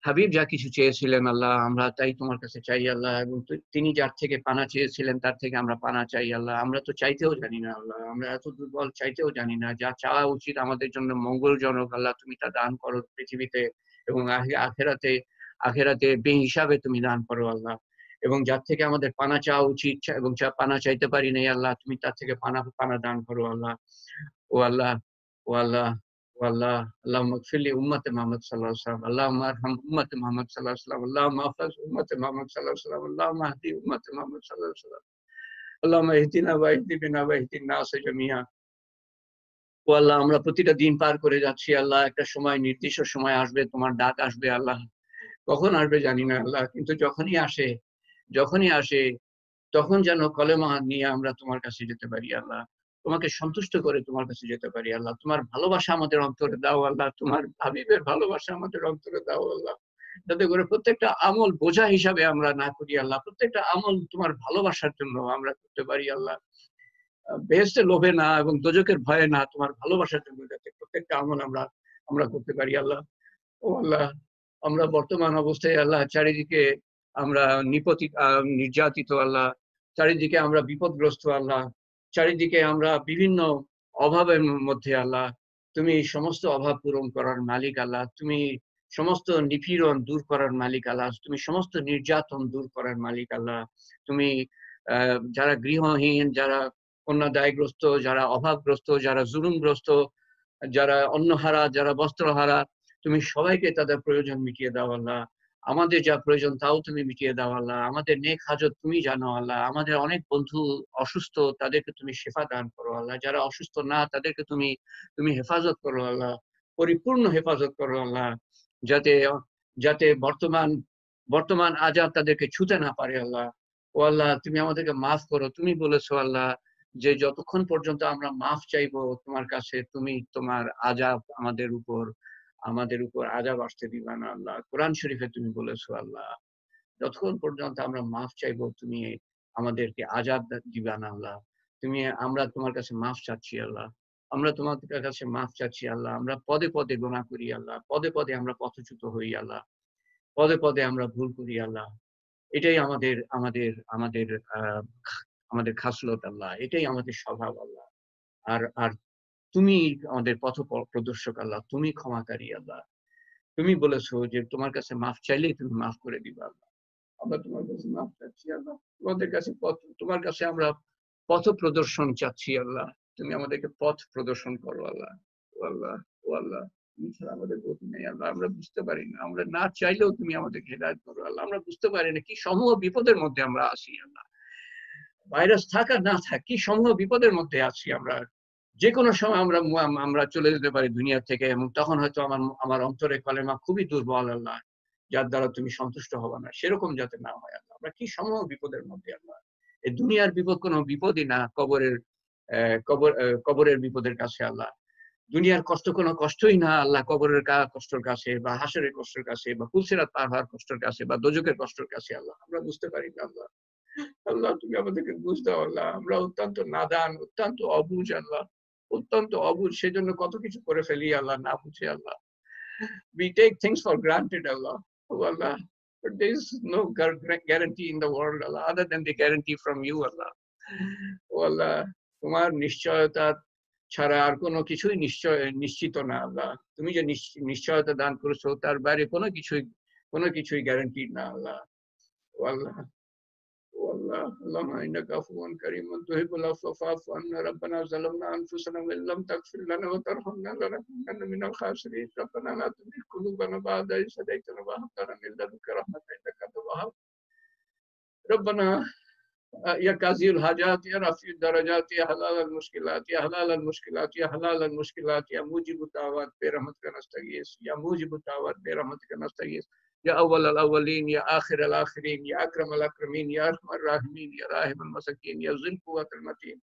হাবিব যা কিছু চেয়েছিলেন আল্লাহ, আমরা তাই তোমার কাছে চাই আল্লাহ, এবং তিনি যার থেকে পানা চেয়েছিলেন তার থেকে আমরা পানা চাই আল্লাহ। আমরা তো চাইতেও জানি না আল্লাহ, আমরা এত দুর্বল, চাইতেও জানি না। যা চাওয়া উচিত আমাদের জন্য মঙ্গলজনক আল্লাহ, তুমি তা দান করো পৃথিবীতে, এবং আখেরাতে বেহিসাবে তুমি দান করো আল্লাহ। এবং যার থেকে আমাদের পানা চাওয়া উচিত এবং পানা চাইতে পারি নাই আল্লাহ, তুমি তার থেকে পানা দান করো আল্লাহ। ও আল্লাহ, ও আল্লাহ, ও আল্লাহ, اللهم اغفر لأمة محمد صلى الله عليه وسلم، اللهم ارحم أمة محمد صلى الله عليه وسلم، اللهم احفظ أمة محمد صلى الله عليه وسلم، اللهم اهدي أمة محمد صلى الله عليه وسلم، اللهم اهدنا واهد بنا واهد الناس جميعا। ও আল্লাহ, আমরা প্রতিটা দিন পার করে যাচ্ছি আল্লাহ, একটা সময়, নির্দিষ্ট সময় আসবে, তোমার ডাক আসবে আল্লাহ, কখন আসবে জানি না আল্লাহ, কিন্তু যখনই আসে তখন যেন কলেমা নিয়ে আমরা তোমার কাছে যেতে পারি আল্লাহ, তোমাকে সন্তুষ্ট করে তোমার কাছে যেতে পারি আল্লাহ। তোমার ভালোবাসা আমাদের অন্তরে দাও আল্লাহ, তোমার হাবিবের ভালোবাসা আমাদের অন্তরে দাও আল্লাহ, যাতে করে প্রত্যেকটা আমল বোঝা হিসাবে আমরা না করি আল্লাহ, প্রত্যেকটা আমল তোমার ভালোবাসার জন্য আমরা করতে পারি আল্লাহ, বেহেশতের লোভে না এবং দোজখের ভয়ে না, তোমার ভালোবাসার জন্য যাতে প্রত্যেকটা আমল আমরা করতে পারি আল্লাহ। ও আল্লাহ, আমরা বর্তমান অবস্থায় আল্লাহ চারিদিকে আমরা নির্যাতিত আল্লাহ, চারিদিকে আমরা বিপদগ্রস্ত আল্লাহ, চারিদিকে আমরা বিভিন্ন অভাবের মধ্যে আল্লাহ। তুমি সমস্ত অভাব পূরণ করার মালিক আল্লাহ, তুমি সমস্ত নিপীড়ন দূর করার মালিক আল্লাহ, তুমি সমস্ত নির্যাতন দূর করার মালিক আল্লাহ। তুমি যারা গৃহহীন, যারা কন্যাদায়গ্রস্ত, যারা অভাবগ্রস্ত, যারা জুলুমগ্রস্ত, যারা অন্নহারা, যারা বস্ত্রহারা, তুমি সবাইকে তাদের প্রয়োজন মিটিয়ে দাও আল্লাহ। আমাদের যা প্রয়োজন তাও তুমি মিটিয়ে দাও আল্লাহ। আমাদের নেক হাজত তুমি জানো আল্লাহ। আমাদের অনেক বন্ধু অসুস্থ, তাদেরকে তুমি শেফা দান করো আল্লাহ। যারা অসুস্থ না, তাদেরকে তুমি হেফাজত করো আল্লাহ, পরিপূর্ণ হেফাজত করো আল্লাহ, যাতে যাতে বর্তমান আযাব তাদেরকে ছুঁতে না পারে আল্লাহ। ও আল্লাহ, তুমি আমাদেরকে মাফ করো। তুমি বলেছো আল্লাহ যে যতক্ষণ পর্যন্ত আমরা মাফ চাইবো তোমার কাছে, তুমি তোমার আযাব আমাদের উপর আযাব আসতে দিবা না আল্লাহ। কোরআন শরীফে তুমি বলেছো আল্লাহ, যতক্ষণ পর্যন্ত আমরা মাফ চাইবো তুমি আমাদেরকে আযাব দিবা না আল্লাহ। আমরা তোমার কাছে মাফ চাচ্ছি আল্লাহ, আমরা তোমাদের কাছে মাফ চাচ্ছি আল্লাহ। আমরা পদে পদে গুনাহ করি আল্লাহ, পদে পদে আমরা পথচ্যুত হই আল্লাহ, পদে পদে আমরা ভুল করি আল্লাহ। এটাই আমাদের আমাদের আমাদের আমাদের খাসলত আল্লাহ, এটাই আমাদের স্বভাব আল্লাহ। আর তুমি আমাদের পথ প্রদর্শক আল্লাহ, তুমি ক্ষমাকারী আল্লাহ। তুমি বলেছো যে তোমার কাছে মাফ চাইলেই তুমি মাফ করে দিবা আল্লাহ। আমরা তোমার কাছে মাফ চাচ্ছি আল্লাহ, তোমার কাছে আমরা পথ প্রদর্শন চাচ্ছি আল্লাহ। তুমি আমাদেরকে পথ প্রদর্শন করো আল্লাহ। ও আল্লাহ, ও আল্লাহ, তুমি ছাড়া আমাদের গতি নেই আল্লাহ। আমরা বুঝতে পারি না, আমরা না চাইলেও তুমি আমাদেরকে হেদায়েত করো আল্লাহ। আমরা বুঝতে পারি না কি সমূহ বিপদের মধ্যে আমরা আছি আল্লাহ। ভাইরাস থাক আর না থাক, কি সমূহ বিপদের মধ্যে আছি আমরা। যে কোনো সময় আমরা চলে যেতে পারি দুনিয়া থেকে, এবং তখন হয়তো আমার অন্তরে কলেমা খুবই দুর্বল আল্লাহ, যার দ্বারা তুমি সন্তুষ্ট হবা না, সেরকম যাতে না হয় আল্লাহ। আমরা কি সমূহ বিপদের মধ্যে আল্লাহ। এই দুনিয়ার বিপদ কোনো বিপদই না কবরের বিপদের কাছে আল্লাহ। দুনিয়ার কষ্ট কোনো কষ্টই না আল্লাহ কবরের কষ্টের কাছে বা হাসরের কষ্টের কাছে বা পুলসিরাত পার হওয়ার কষ্টের কাছে বা দোজকের কষ্টের কাছে আল্লাহ আমরা বুঝতে পারি না আল্লাহ। আল্লাহ তুমি আমাদেরকে বুঝ দাও আল্লাহ, আমরা অত্যন্ত নাদান, অত্যন্ত অবুঝ আল্লাহ, অত্যন্ত অবুঝ, সেজন্য কত কিছু করে ফেলি আল্লাহ না বুঝে আল্লাহ। We take things for granted Allah, oh Allah, but there is no guarantee in the world Allah other than the guarantee from you Allah, oh Allah, তোমার নিশ্চয়তা ছাড়া আর কোনো কিছুই নিশ্চিত না আল্লাহ। তুমি যে নিশ্চয়তা দান করেছো তার বাইরে কোনো কিছুই গ্যারান্টি না আল্লাহ। ও আল্লাহ, والله اللهم انك عفو كريم تحب العفو فاعف عنا ربنا ظلمنا انفسنا وان لم تغفر لنا وترحمنا لنكونن من الخاسرين ربنا لا تزغ قلوبنا بعد إذ هديتنا وهب لنا من لدنك رحمة انك انت الوهاب ربنا يا قاضي الحاجات يا رفيع الدرجات يا حلال المشكلات يا حلال المشكلات يا حلال المشكلات يا موجب الدعوات برحمتك نستغيث يا موجب الدعوات برحمتك نستغيث يا أول الأولين يا آخر الآخرين يا أكرم الأكرمين يا أرحم الراحمين يا راحم المساكين يا ذي القوة المتين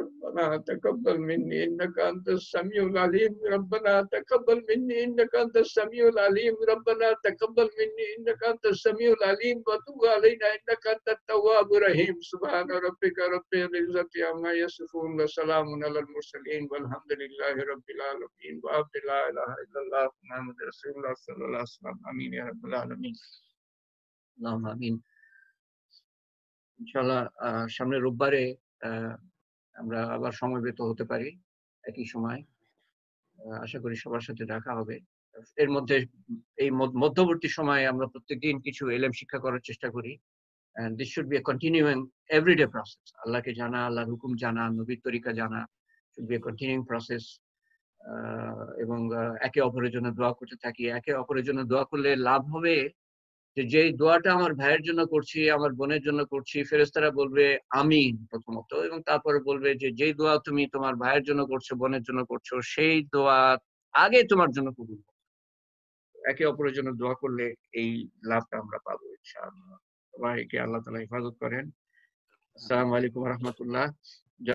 ربنا تقبل مني إنك أنت السميع العليم ربنا تقبل مني إنك أنت السميع العليم ربنا تقبل مني إنك أنت السميع العليم وتب علينا إنك أنت التواب الرحيم سبحان ربك رب العزة عما يصفون وسلام على المرسلين والحمد لله رب العالمين وعبد لا إله إلا الله محمد رسول الله صلى الله عليه وسلم آمين يا رب العالمين اللهم آمين ইনশাআল্লাহ সামনে রোববারে আমরা আবার সমবেত হতে পারি একই সময়, আশা করি সবার সাথে দেখা হবে। এর মধ্যে এই মধ্যবর্তী সময়ে আমরা প্রত্যেকদিন কিছু এলএম শিক্ষা করার চেষ্টা করি, and this should be a continuing everyday process. আল্লাহকে জানা, আল্লাহর হুকুম জানা, নবীর তরিকা জানা should be a continuing process. এবং একে অপরের জন্য দোয়া করতে থাকি। একে অপরের জন্য দোয়া করলে লাভ হবে যে দোয়াটা আমার ভাইয়ের জন্য করছি, আমার বোনের জন্য করছি, ফেরেশতারা বলবে আমিন প্রথমত, এবং তারপরে বলবে যে যেই দোয়া তুমি তোমার ভাইয়ের জন্য করছো, বোনের জন্য করছো, সেই দোয়া আগে তোমার জন্য কবুল। একে অপরের জন্য দোয়া করলে এই লাভটা আমরা পাবো ইনশাআল্লাহ। সবাইকে আল্লাহ তাআলা হেফাজত করেন। আসসালামু আলাইকুম ওয়া রাহমাতুল্লাহ।